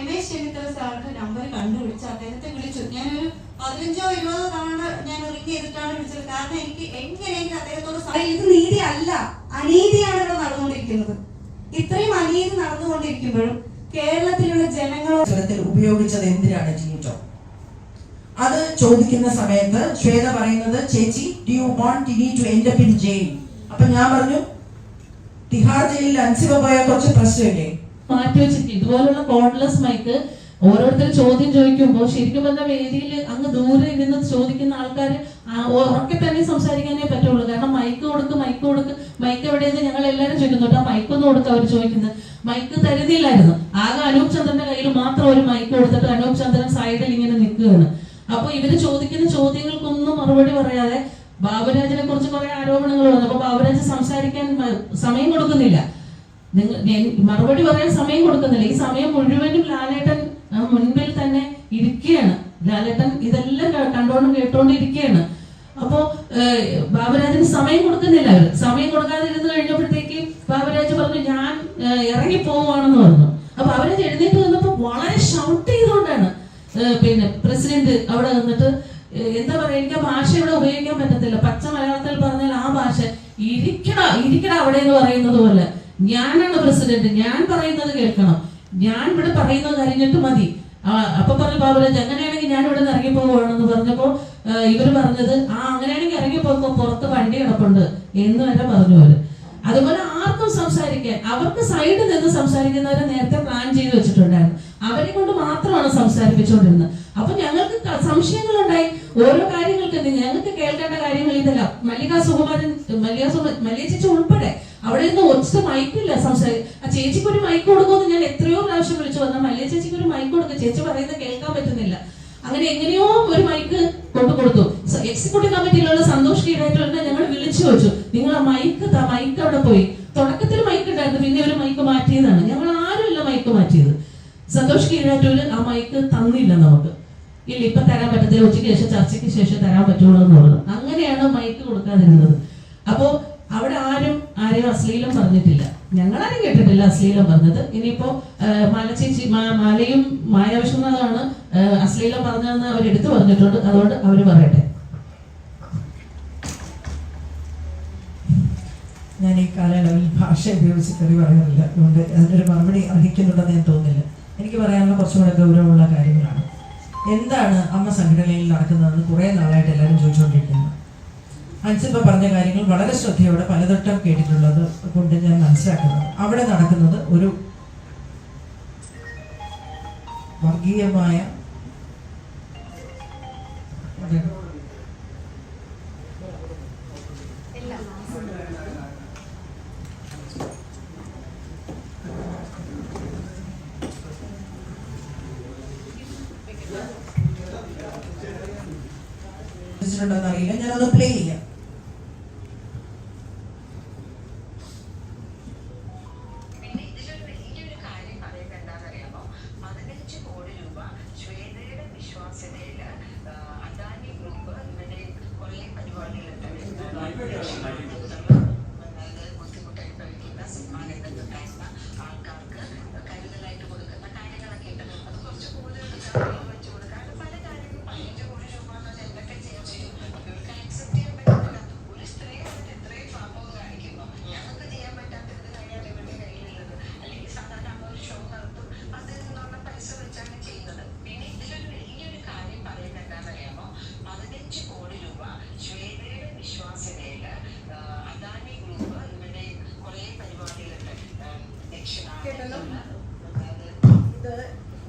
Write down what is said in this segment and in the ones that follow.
രമേശ് ചെന്നിത്തല സാറിന്റെ നമ്പർ കണ്ടുപിടിച്ച് അദ്ദേഹത്തെ വിളിച്ചു. ഞാനൊരു 15-20 തവണ ഞാൻ റിംഗ് ചെയ്തിട്ടാണ് വിളിച്ചത്. കാരണം എനിക്ക് എങ്ങനെയെങ്കിലും അദ്ദേഹത്തോട് ഇത് നീതി അല്ല, അനീതിയാണ് ഇവിടെ നടന്നുകൊണ്ടിരിക്കുന്നത്. ഇത്രയും അനീതി നടന്നുകൊണ്ടിരിക്കുമ്പോഴും കേരളത്തിലുള്ള ജനങ്ങളെ ഉപയോഗിച്ചത് എന്തിനാണ് ജിജോ? അത് ചോദിക്കുന്ന സമയത്ത് ശ്വേത പറയുന്നത്, ചേച്ചി do you want Tini to end up in jail? അപ്പൊ ഞാൻ പറഞ്ഞു, തിഹാർ ജയിലിൽ അൻസിബ പോയ കുറച്ച് പ്രശ്നമില്ലേ മാറ്റി വെച്ചിട്ട് ഇതുപോലുള്ള കോൺലെസ് മൈക്ക് ഓരോരുത്തർ ചോദ്യം ചോദിക്കുമ്പോൾ ശരിക്കും പറഞ്ഞ വേദിയിൽ അങ്ങ് ദൂരെ ഇരുന്ന് ചോദിക്കുന്ന ആൾക്കാർ ഉറക്കെ തന്നെ സംസാരിക്കാനേ പറ്റുള്ളൂ. കാരണം മൈക്ക് കൊടുക്ക് മൈക്ക് എവിടെയെന്ന് ഞങ്ങൾ എല്ലാവരും ചോദിക്കുന്നുണ്ട്. ആ മൈക്കൊന്നും കൊടുക്കുക അവർ ചോദിക്കുന്നത്. മൈക്ക് തരുന്നില്ലായിരുന്നു. ആകെ അനൂപ് ചന്ദ്രന്റെ കയ്യിൽ മാത്രം ഒരു മൈക്ക് കൊടുത്തിട്ട് അനൂപ് ചന്ദ്രൻ സൈഡിൽ ഇങ്ങനെ നിൽക്കുകയാണ്. അപ്പൊ ഇവര് ചോദിക്കുന്ന ചോദ്യങ്ങൾക്കൊന്നും മറുപടി പറയാതെ ബാബുരാജിനെ കുറിച്ച് കുറെ ആരോപണങ്ങൾ വന്നു. അപ്പൊ ബാബുരാജ് സംസാരിക്കാൻ സമയം കൊടുക്കുന്നില്ല, മറുപടി പറയാൻ സമയം കൊടുക്കുന്നില്ല. ഈ സമയം മുഴുവനും ലാലേട്ടൻ മുൻപിൽ തന്നെ ഇരിക്കുകയാണ്. ലാലേട്ടൻ ഇതെല്ലാം കണ്ടോണ്ടും കേട്ടോണ്ടിരിക്കുകയാണ്. അപ്പോ ബാബുരാജിന് സമയം കൊടുക്കുന്നില്ല. അവര് സമയം കൊടുക്കാതിരുന്ന് കഴിഞ്ഞപ്പോഴത്തേക്ക് ബാബുരാജ് പറഞ്ഞു, ഞാൻ ഇറങ്ങി പോവാണെന്ന് പറഞ്ഞു. അപ്പൊ ബാബുരാജ് എഴുന്നേറ്റ് വന്നപ്പോ വളരെ ഷൗട്ട് ചെയ്തുകൊണ്ടാണ് പിന്നെ പ്രസിഡന്റ് അവിടെ നിന്നിട്ട് എന്താ പറയാ, എനിക്ക് ആ ഭാഷ ഇവിടെ ഉപയോഗിക്കാൻ പറ്റത്തില്ല. പച്ച മലയാളത്തിൽ പറഞ്ഞാൽ ആ ഭാഷ ഇരിക്കട അവിടെ എന്ന് പറയുന്നത് പോലെ, ഞാനാണ് പ്രസിഡന്റ്, ഞാൻ പറയുന്നത് കേൾക്കണം, ഞാൻ ഇവിടെ പറയുന്നത് കഴിഞ്ഞിട്ട് മതി. അപ്പൊ പറഞ്ഞു ബാബുരാജ്, അങ്ങനെയാണെങ്കിൽ ഞാൻ ഇവിടെ നിന്ന് ഇറങ്ങി പോവുകയാണെന്ന് പറഞ്ഞപ്പോ ഇവര് പറഞ്ഞത്, അങ്ങനെയാണെങ്കിൽ ഇറങ്ങി പോകുമ്പോ പുറത്ത് വണ്ടി കിടപ്പുണ്ട് എന്ന് വരെ പറഞ്ഞു അവര്. അതുപോലെ ആർക്കും സംസാരിക്കാൻ, അവർക്ക് സൈഡിൽ നിന്ന് സംസാരിക്കുന്നവരെ നേരത്തെ പ്ലാൻ ചെയ്ത് വെച്ചിട്ടുണ്ടായിരുന്നു. അവരെ കൊണ്ട് മാത്രമാണ് സംസാരിപ്പിച്ചുകൊണ്ടിരുന്നത്. അപ്പൊ ഞങ്ങൾക്ക് സംശയങ്ങളുണ്ടായി. ഓരോ കാര്യങ്ങൾക്ക് ഞങ്ങൾക്ക് കേൾക്കേണ്ട കാര്യങ്ങൾ ഇതല്ല. മല്ലിക ചേച്ചി ഉൾപ്പെടെ അവിടെ നിന്ന് ഒറ്റ മൈക്കില്ല ആ ചേച്ചിക്ക് ഒരു മൈക്ക് കൊടുക്കുമെന്ന് ഞാൻ എത്രയോ പ്രാവശ്യം വിളിച്ചു വന്നാൽ മല്ലിക ചേച്ചിക്ക് ഒരു മൈക്ക് കൊടുക്കുക, ചേച്ചി പറയുന്നത് കേൾക്കാൻ പറ്റുന്നില്ല. അങ്ങനെ എങ്ങനെയോ ഒരു മൈക്ക് കൊടുത്തു. എക്സിക്യൂട്ടീവ് കമ്മിറ്റിയിലുള്ള സന്തോഷ് കീഴായിട്ടുള്ള ഞങ്ങൾ വിളിച്ചു വെച്ചു, നിങ്ങൾ ആ മൈക്ക് അവിടെ പോയി. തുടക്കത്തിൽ മൈക്ക് ഉണ്ടായിരുന്നു, പിന്നെ ഒരു മൈക്ക് മാറ്റിയതാണ്. ഞങ്ങൾ ആരുമില്ല മൈക്ക് മാറ്റിയത്. സന്തോഷ് കീഴാറ്റൂര് ആ മൈക്ക് തന്നില്ല നമുക്ക്. ഇല്ല, ഇപ്പൊ തരാൻ പറ്റത്തില്ല, ഉച്ചയ്ക്ക് ശേഷം ചർച്ചയ്ക്ക് ശേഷം തരാൻ പറ്റുള്ളൂ എന്ന് പറഞ്ഞു. അങ്ങനെയാണ് മൈക്ക് കൊടുക്കാതിരുന്നത്. അപ്പോ അവിടെ ആരെയും അശ്ലീലം പറഞ്ഞിട്ടില്ല, ഞങ്ങളാരും കേട്ടിട്ടില്ല അശ്ലീലം പറഞ്ഞത്. ഇനിയിപ്പോ മാലയും മായ വിശ്വനാഥാണ് അശ്ലീലം പറഞ്ഞതെന്ന് അവരെടുത്തു പറഞ്ഞിട്ടുണ്ട്. അതുകൊണ്ട് അവര് പറയട്ടെ. ഞാൻ ഈ കാലയളവിൽ ഭാഷ ഉപയോഗിച്ച് കയറി പറയാറില്ല, അതുകൊണ്ട് അതിനൊരു മറുപടി അർഹിക്കുന്നുണ്ടെന്ന് ഞാൻ തോന്നുന്നില്ല. എനിക്ക് പറയാനുള്ള കുറച്ചുകൂടെ ഗൗരവമുള്ള കാര്യങ്ങളാണ്. എന്താണ് അമ്മ സംഘടനയിൽ നടക്കുന്നതെന്ന് കുറേ നാളായിട്ട് എല്ലാവരും ചോദിച്ചുകൊണ്ടിരിക്കുന്നു. അൻസിബ പറഞ്ഞ കാര്യങ്ങൾ വളരെ ശ്രദ്ധയോടെ പലതട്ടം കേട്ടിട്ടുള്ളത് കൊണ്ട് ഞാൻ മനസ്സിലാക്കുന്നത്, അവിടെ നടക്കുന്നത് ഒരു വർഗീയമായ അറിയില്ല, ഞാനത് പ്ലേ ചെയ്യാം.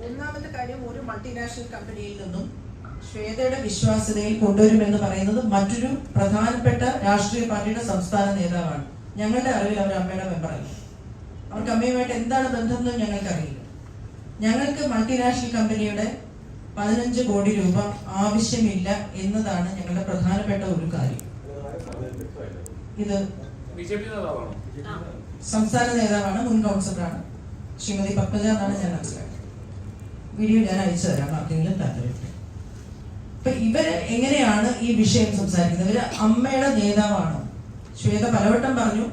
ഒന്നാമത്തെ കാര്യം, ഒരു മൾട്ടിനാഷണൽ കമ്പനിയിൽ നിന്നും ശ്വേതയുടെ വിശ്വാസ്യതയിൽ കൊണ്ടുവരുമെന്ന് പറയുന്നത് മറ്റൊരു പ്രധാനപ്പെട്ട രാഷ്ട്രീയ പാർട്ടിയുടെ സംസ്ഥാന നേതാവാണ്. ഞങ്ങളുടെ അറിവിൽ അവർ അമ്മയുടെ മെമ്പറല്ല. അവർക്ക് അമ്മയുമായിട്ട് എന്താണ് ബന്ധമെന്നും ഞങ്ങൾക്കറിയില്ല. ഞങ്ങൾക്ക് മൾട്ടിനാഷണൽ കമ്പനിയുടെ 15 കോടി രൂപ ആവശ്യമില്ല എന്നതാണ് ഞങ്ങളുടെ പ്രധാനപ്പെട്ട ഒരു കാര്യം. ഇത് സംസ്ഥാന നേതാവാണ്, മുൻ കൗൺസിലറാണ്, ശ്രീമതി പത്മജ എന്നാണ് ഞാൻ മനസ്സിലാക്കുന്നത്. വീഡിയോ ഞാൻ അയച്ചു തരാം ആർക്കെങ്കിലും താല്പര്യം. അപ്പൊ ഇവര് എങ്ങനെയാണ് ഈ വിഷയം സംസാരിക്കുന്നത്? ഇവര് അമ്മയുടെ നേതാവാണോ? ശ്വേത പലവട്ടം പറഞ്ഞു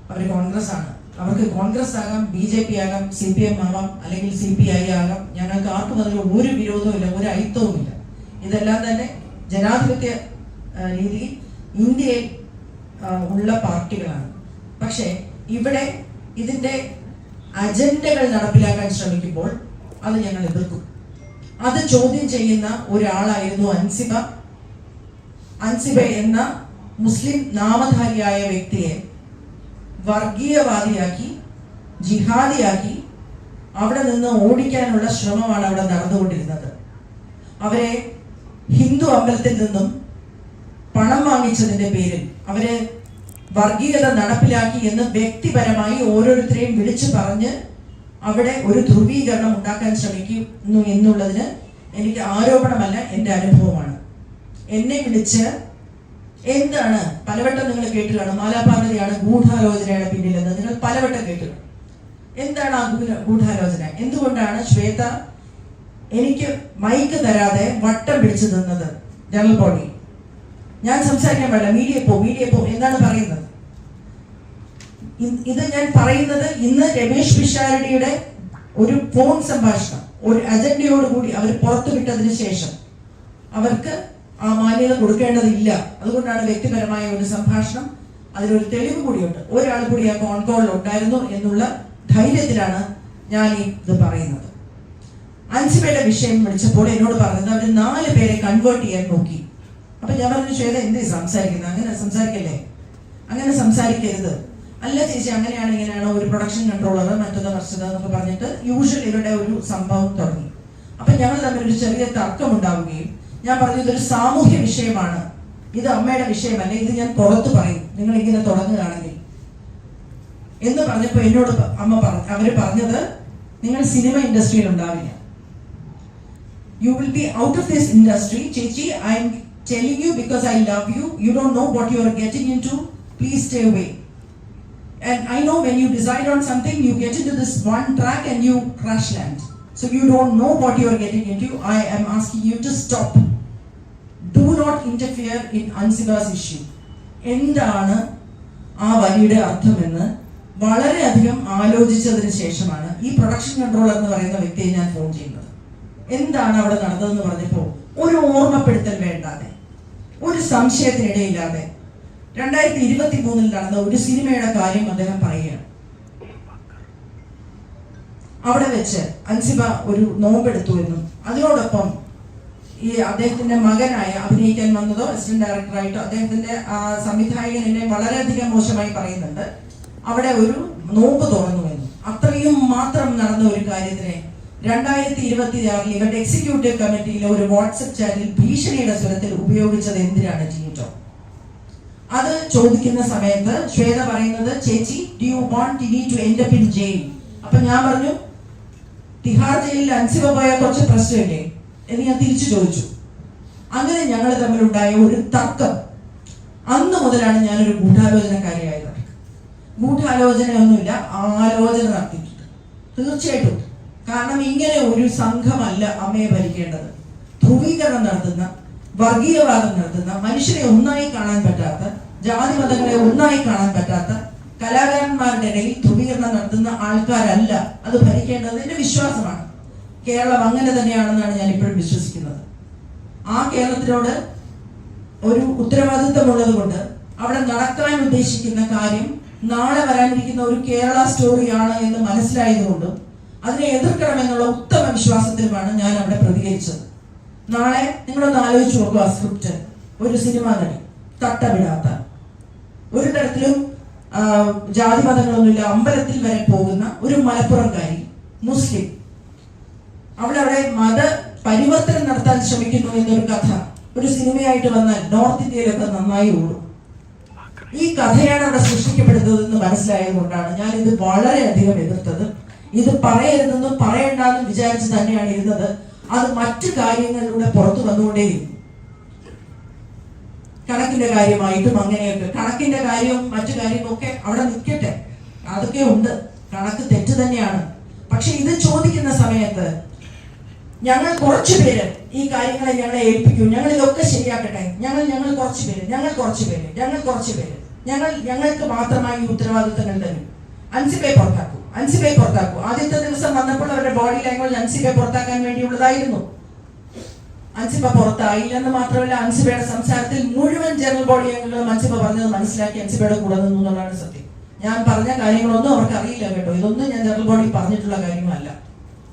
അവര് കോൺഗ്രസ് ആണ്. അവർക്ക് കോൺഗ്രസ് ആകാം, BJP ആകാം, CPM ആകാം, അല്ലെങ്കിൽ CPI ആകാം. ഞങ്ങൾക്ക് ആർക്കും അതിൽ ഒരു വിരോധവുമില്ല, ഒരു അയിത്തവുമില്ല. ഇതെല്ലാം തന്നെ ജനാധിപത്യ രീതിയിൽ ഇന്ത്യയിൽ ഉള്ള പാർട്ടികളാണ്. പക്ഷേ ഇവിടെ ഇതിന്റെ അജണ്ടകൾ നടപ്പിലാക്കാൻ ശ്രമിക്കുമ്പോൾ അത് ഞങ്ങൾ എതിർക്കും. അത് ചോദ്യം ചെയ്യുന്ന ഒരാളായിരുന്നു അൻസിബ. അൻസിബ എന്ന മുസ്ലിം നാമധാരിയായ വ്യക്തിയെ വർഗീയവാദിയാക്കി, ജിഹാദിയാക്കി അവിടെ നിന്ന് ഓടിക്കാനുള്ള ശ്രമമാണ് അവിടെ നടന്നുകൊണ്ടിരുന്നത്. അവരെ ഹിന്ദു അമ്പലത്തിൽ നിന്നും പണം വാങ്ങിച്ചതിന്റെ പേരിൽ അവരെ വർഗീയത നടപ്പിലാക്കി എന്ന് വ്യക്തിപരമായി ഓരോരുത്തരെയും വിളിച്ചു പറഞ്ഞ് അവിടെ ഒരു ധ്രുവീകരണം ഉണ്ടാക്കാൻ ശ്രമിക്കുന്നു എന്നുള്ളതിന് എനിക്ക് ആരോപണമല്ല, എൻ്റെ അനുഭവമാണ്. എന്നെ വിളിച്ച് എന്താണ് പലവട്ടം നിങ്ങൾ കേട്ട് കാണും, മാലാപാർവതിയാണ് ഗൂഢാലോചനയുടെ പിന്നിലെന്ന് നിങ്ങൾ പലവട്ടം കേട്ട് കാണും. എന്താണ് ആ ഗൂഢാലോചന? എന്തുകൊണ്ടാണ് ശ്വേത എനിക്ക് മൈക്ക് തരാതെ വട്ടം പിടിച്ചു നിന്നത്? ജനറൽ ബോഡി ഞാൻ സംസാരിക്കാൻ പാടില്ല, മീഡിയ പോ എന്നാണ് പറയുന്നത്. ഇത് ഞാൻ പറയുന്നത് ഇന്ന് രമേശ് പിഷാരടിയുടെ ഒരു ഫോൺ സംഭാഷണം ഒരു അജണ്ടയോടുകൂടി അവർ പുറത്തുവിട്ടതിന് ശേഷം അവർക്ക് ആ മാന്യത കൊടുക്കേണ്ടതില്ല. അതുകൊണ്ടാണ് വ്യക്തിപരമായ ഒരു സംഭാഷണം, അതിലൊരു തെളിവ് കൂടിയുണ്ട്, ഒരാൾ കൂടി ആ ഫോൺ കോളിൽ ഉണ്ടായിരുന്നു എന്നുള്ള ധൈര്യത്തിലാണ് ഞാൻ ഇത് പറയുന്നത്. അൻസിബയുടെ വിഷയം വിളിച്ചപ്പോൾ എന്നോട് പറഞ്ഞത് അവർ 4 പേരെ കൺവേർട്ട് ചെയ്യാൻ നോക്കി. അപ്പൊ ഞാൻ പറഞ്ഞു, ശ്വേത എന്ത് സംസാരിക്കുന്നത്? അങ്ങനെ സംസാരിക്കല്ലേ, അങ്ങനെ സംസാരിക്കരുത്. അല്ല ചേച്ചി, അങ്ങനെയാണ് ഇങ്ങനെയാണോ, ഒരു പ്രൊഡക്ഷൻ കൺട്രോളർ മറ്റൊന്ന് മറിച്ചത് എന്നൊക്കെ പറഞ്ഞിട്ട് യൂഷ്വൽ ഇവരുടെ ഒരു സംഭവം തുടങ്ങി. അപ്പൊ ഞങ്ങൾ തമ്മിൽ ഒരു ചെറിയ തർക്കം ഉണ്ടാവുകയും ഞാൻ പറഞ്ഞു ഇതൊരു സാമൂഹ്യ വിഷയമാണ്, ഇത് അമ്മയുടെ വിഷയമല്ല, ഇത് ഞാൻ പുറത്ത് പറയും നിങ്ങൾ ഇങ്ങനെ തുടങ്ങുകയാണെങ്കിൽ എന്ന് പറഞ്ഞപ്പോൾ എന്നോട് അവര് പറഞ്ഞത് നിങ്ങൾ സിനിമ ഇൻഡസ്ട്രിയിൽ ഉണ്ടാവില്ല, you will be out of this industry. Chechi, I am telling you because I love you. You don't know what you are getting into. Please stay away. And I know when you decide on something, you get into this one track and you crash land. So you don't know what you are getting into. I am asking you to stop. Do not interfere in Ansiba's issue. എന്താണ് ആ വരിയുടെ അർത്ഥമെന്ന് വളരെയധികം ആലോചിച്ചതിന് ശേഷമാണ് ഈ production controller എന്ന് പറയുന്ന വ്യക്തിയെ ഞാൻ ഫോൺ ചെയ്യുന്നത്. എന്താണ് അവിടെ നടന്നതെന്ന് പറഞ്ഞപ്പോൾ ഒരു ഓർമ്മപ്പെടുത്തൽ വേണ്ടാതെ, ഒരു സംശയത്തിനിടയില്ലാതെ 2023 നടന്ന ഒരു സിനിമയുടെ കാര്യം അദ്ദേഹം പറയുകയാണ്. അവിടെ വെച്ച് അൻസിബ ഒരു നോമ്പെടുത്തു എന്നും അതിനോടൊപ്പം ഈ അദ്ദേഹത്തിന്റെ മകനായ അഭിനയിക്കാൻ വന്നതോ അസിസ്റ്റന്റ് ഡയറക്ടറായിട്ടോ അദ്ദേഹത്തിന്റെ സംവിധായകൻ എന്നെ വളരെയധികം മോശമായി പറയുന്നുണ്ട്, അവിടെ ഒരു നോമ്പ് തുറന്നു എന്നും. അത്രയും മാത്രം നടന്ന ഒരു കാര്യത്തിനെ 2026 ഇവരുടെ എക്സിക്യൂട്ടീവ് കമ്മിറ്റിയിലെ ഒരു വാട്സ്ആപ്പ് ചാറ്റിൽ ഭീഷണിയുടെ സ്വരത്തിൽ ഉപയോഗിച്ചത് എന്തിനാണ് ടീറ്റോ? അത് ചോദിക്കുന്ന സമയത്ത് ശ്വേത പറയുന്നത്, ചേച്ചി do you want Tini to end up in jail? അപ്പൊ ഞാൻ പറഞ്ഞു, തിഹാർ ജയിലിൽ അൻസിബ പോയ കുറച്ച് പ്രശ്നമില്ലേ എന്ന് ഞാൻ തിരിച്ചു ചോദിച്ചു. അങ്ങനെ ഞങ്ങൾ തമ്മിലുണ്ടായ ഒരു തർക്കം. അന്ന് മുതലാണ് ഞാനൊരു ഗൂഢാലോചനക്കാരിയായത്. ഗൂഢാലോചനയൊന്നുമില്ല, ആലോചന നടത്തിയിട്ടുണ്ട് തീർച്ചയായിട്ടും. കാരണം ഇങ്ങനെ ഒരു സംഘമല്ല അമ്മയെ ഭരിക്കേണ്ടത്. ധ്രുവീകരണം നടത്തുന്ന, വർഗീയവാദം നടത്തുന്ന, മനുഷ്യരെ ഒന്നായി കാണാൻ പറ്റാത്ത, ജാതി മതങ്ങളെ ഒന്നായി കാണാൻ പറ്റാത്ത, കലാകാരന്മാരുടെ ഇടയിൽ ധ്രുവീകരണം നടത്തുന്ന ആൾക്കാരല്ല അത് ഭരിക്കേണ്ടത്. എന്റെ വിശ്വാസമാണ്. കേരളം അങ്ങനെ തന്നെയാണെന്നാണ് ഞാൻ ഇപ്പോഴും വിശ്വസിക്കുന്നത്. ആ കേരളത്തിനോട് ഒരു ഉത്തരവാദിത്വമുള്ളത് കൊണ്ട് അവിടെ നടക്കാൻ ഉദ്ദേശിക്കുന്ന കാര്യം നാളെ വരാനിരിക്കുന്ന ഒരു കേരള സ്റ്റോറിയാണ് എന്ന് മനസ്സിലായതുകൊണ്ടും അതിനെ എതിർക്കണമെന്നുള്ള ഉത്തമ വിശ്വാസത്തിലുമാണ് ഞാൻ അവിടെ പ്രതികരിച്ചത്. നാളെ നിങ്ങളൊന്ന് ആലോചിച്ച് നോക്കുക, ആ സ്ക്രിപ്റ്റ് ഒരു സിനിമാ നടി, തട്ടമിടാത്ത, ഒരു തരത്തിലും ജാതി മതങ്ങളൊന്നുമില്ല, അമ്പലത്തിൽ വരെ പോകുന്ന ഒരു മലപ്പുറംകാരി മുസ്ലിം, അവിടെ മത പരിവർത്തനം നടത്താൻ ശ്രമിക്കുന്നു എന്നൊരു കഥ ഒരു സിനിമയായിട്ട് വന്നാൽ നോർത്ത് ഇന്ത്യയിലൊക്കെ നന്നായി ഓടും. ഈ കഥയാണ് അവിടെ സൃഷ്ടിക്കപ്പെടുന്നത് എന്ന് മനസ്സിലായത് കൊണ്ടാണ് ഞാൻ ഇത് വളരെയധികം എതിർത്തത്. ഇത് പറയരുതെന്നും പറയണ്ടെന്നും വിചാരിച്ച് തന്നെയാണ് ഇരുന്നത്. അത് മറ്റു കാര്യങ്ങളിലൂടെ പുറത്തു വന്നുകൊണ്ടേയിരുന്നു. കണക്കിന്റെ കാര്യമായിട്ടും അങ്ങനെയൊക്കെ. കണക്കിന്റെ കാര്യവും മറ്റു കാര്യവും ഒക്കെ അവിടെ നിൽക്കട്ടെ, അതൊക്കെ ഉണ്ട്, കണക്ക് തെറ്റ് തന്നെയാണ്. പക്ഷെ ഇത് ചോദിക്കുന്ന സമയത്ത് ഞങ്ങൾ കുറച്ചു പേര് ഈ കാര്യങ്ങളെ ഞങ്ങളെ ഏൽപ്പിക്കും, ഞങ്ങൾ ഇതൊക്കെ ശരിയാക്കട്ടെ, ഞങ്ങൾ കുറച്ചു പേര് ഞങ്ങൾക്ക് മാത്രമായി ഉത്തരവാദിത്തങ്ങൾ തരും അൻസിബയെ പുറത്താക്കൂ. ആദ്യത്തെ ദിവസം വന്നപ്പോൾ അവരുടെ ബോഡി ലാംഗ്വേജ് അൻസിബയെ പുറത്താക്കാൻ വേണ്ടിയുള്ളതായിരുന്നു. അൻസിബ പുറത്തായില്ലെന്ന് മാത്രമല്ല, അൻസിബയുടെ സംസാരത്തിൽ മുഴുവൻ ജനറൽ ബോഡി അംഗങ്ങളും അൻസിബ പറഞ്ഞത് മനസ്സിലാക്കി അൻസിബയുടെ കൂടെ നിന്നു എന്നുള്ളതാണ് സത്യം. ഞാൻ പറഞ്ഞ കാര്യങ്ങളൊന്നും അവർക്ക് അറിയില്ല കേട്ടോ, ഇതൊന്നും ഞാൻ ജനറൽ ബോഡി പറഞ്ഞിട്ടുള്ള കാര്യങ്ങളല്ല.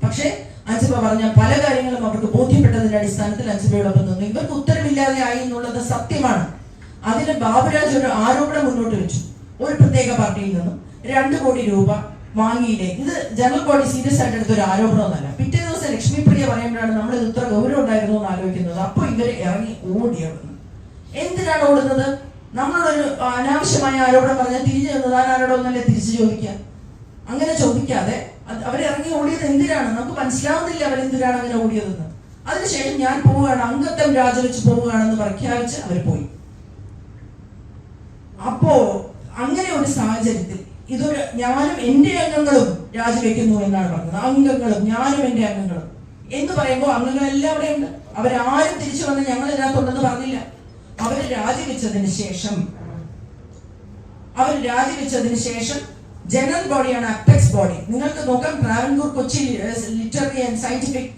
പക്ഷേ അൻസിബ പറഞ്ഞ പല കാര്യങ്ങളും അവർക്ക് ബോധ്യപ്പെട്ടതിന്റെ അടിസ്ഥാനത്തിൽ അൻസിബയോടൊപ്പം നിന്നു. ഇവർക്ക് ഉത്തരവില്ലാതെ ആയി എന്നുള്ളത് സത്യമാണ്. അതിന് ബാബുരാജ് ഒരു ആരോപണം മുന്നോട്ട് വെച്ചു. ഒരു പ്രത്യേക പാർട്ടിയിൽ നിന്നും 2 കോടി രൂപ വാങ്ങിയില്ലേ. ഇത് ജനറൽ ബോഡി സീരിയസ് ആയിട്ട് എടുത്തൊരു ആരോപണമൊന്നുമല്ല. പിറ്റേ ദിവസം ലക്ഷ്മിപ്രിയ പറയുമ്പോഴാണ് നമ്മൾ ഇത് ഇത്ര ഗൗരവം ഉണ്ടായിരുന്നു എന്ന് ആലോചിക്കുന്നത്. അപ്പൊ ഇവര് ഇറങ്ങി ഓടിയാവുന്നു. എന്തിനാണ് ഓടുന്നത്? നമ്മളൊരു അനാവശ്യമായ ആരോപണം പറഞ്ഞാൽ തിരിഞ്ഞു നിന്നത് ആരോടൊന്നല്ലേ തിരിച്ചു ചോദിക്കുക. അങ്ങനെ ചോദിക്കാതെ അവരിറങ്ങി ഓടിയത് എന്തിനാണ്? നമുക്ക് മനസ്സിലാവുന്നില്ല അവരെന്തിനാണ് അങ്ങനെ ഓടിയതെന്ന്. അതിനുശേഷം ഞാൻ പോവുകയാണ്, അംഗത്വം രാജിവെച്ച് പോവുകയാണെന്ന് പ്രഖ്യാപിച്ച് അവർ പോയി. അപ്പോ അങ്ങനെ ഒരു സാഹചര്യത്തിൽ ഇതൊരു ഞാനും എന്റെ അംഗങ്ങളും രാജിവെക്കുന്നു എന്നാണ് പറഞ്ഞത്. അംഗങ്ങളും ഞാനും എന്റെ അംഗങ്ങളും എന്ന് പറയുമ്പോൾ അംഗങ്ങളെല്ലാം അവിടെ ഉണ്ട്. അവരാരും തിരിച്ചു വന്ന് ഞങ്ങൾ ഇതിനകത്തുണ്ടെന്ന് പറഞ്ഞില്ല. അവര് രാജിവെച്ചതിന് ശേഷം ജനറൽ ബോഡിയാണ് അപ്പെക്സ് ബോഡി. നിങ്ങൾക്ക് നോക്കാം, Travancore Kochi literary and scientific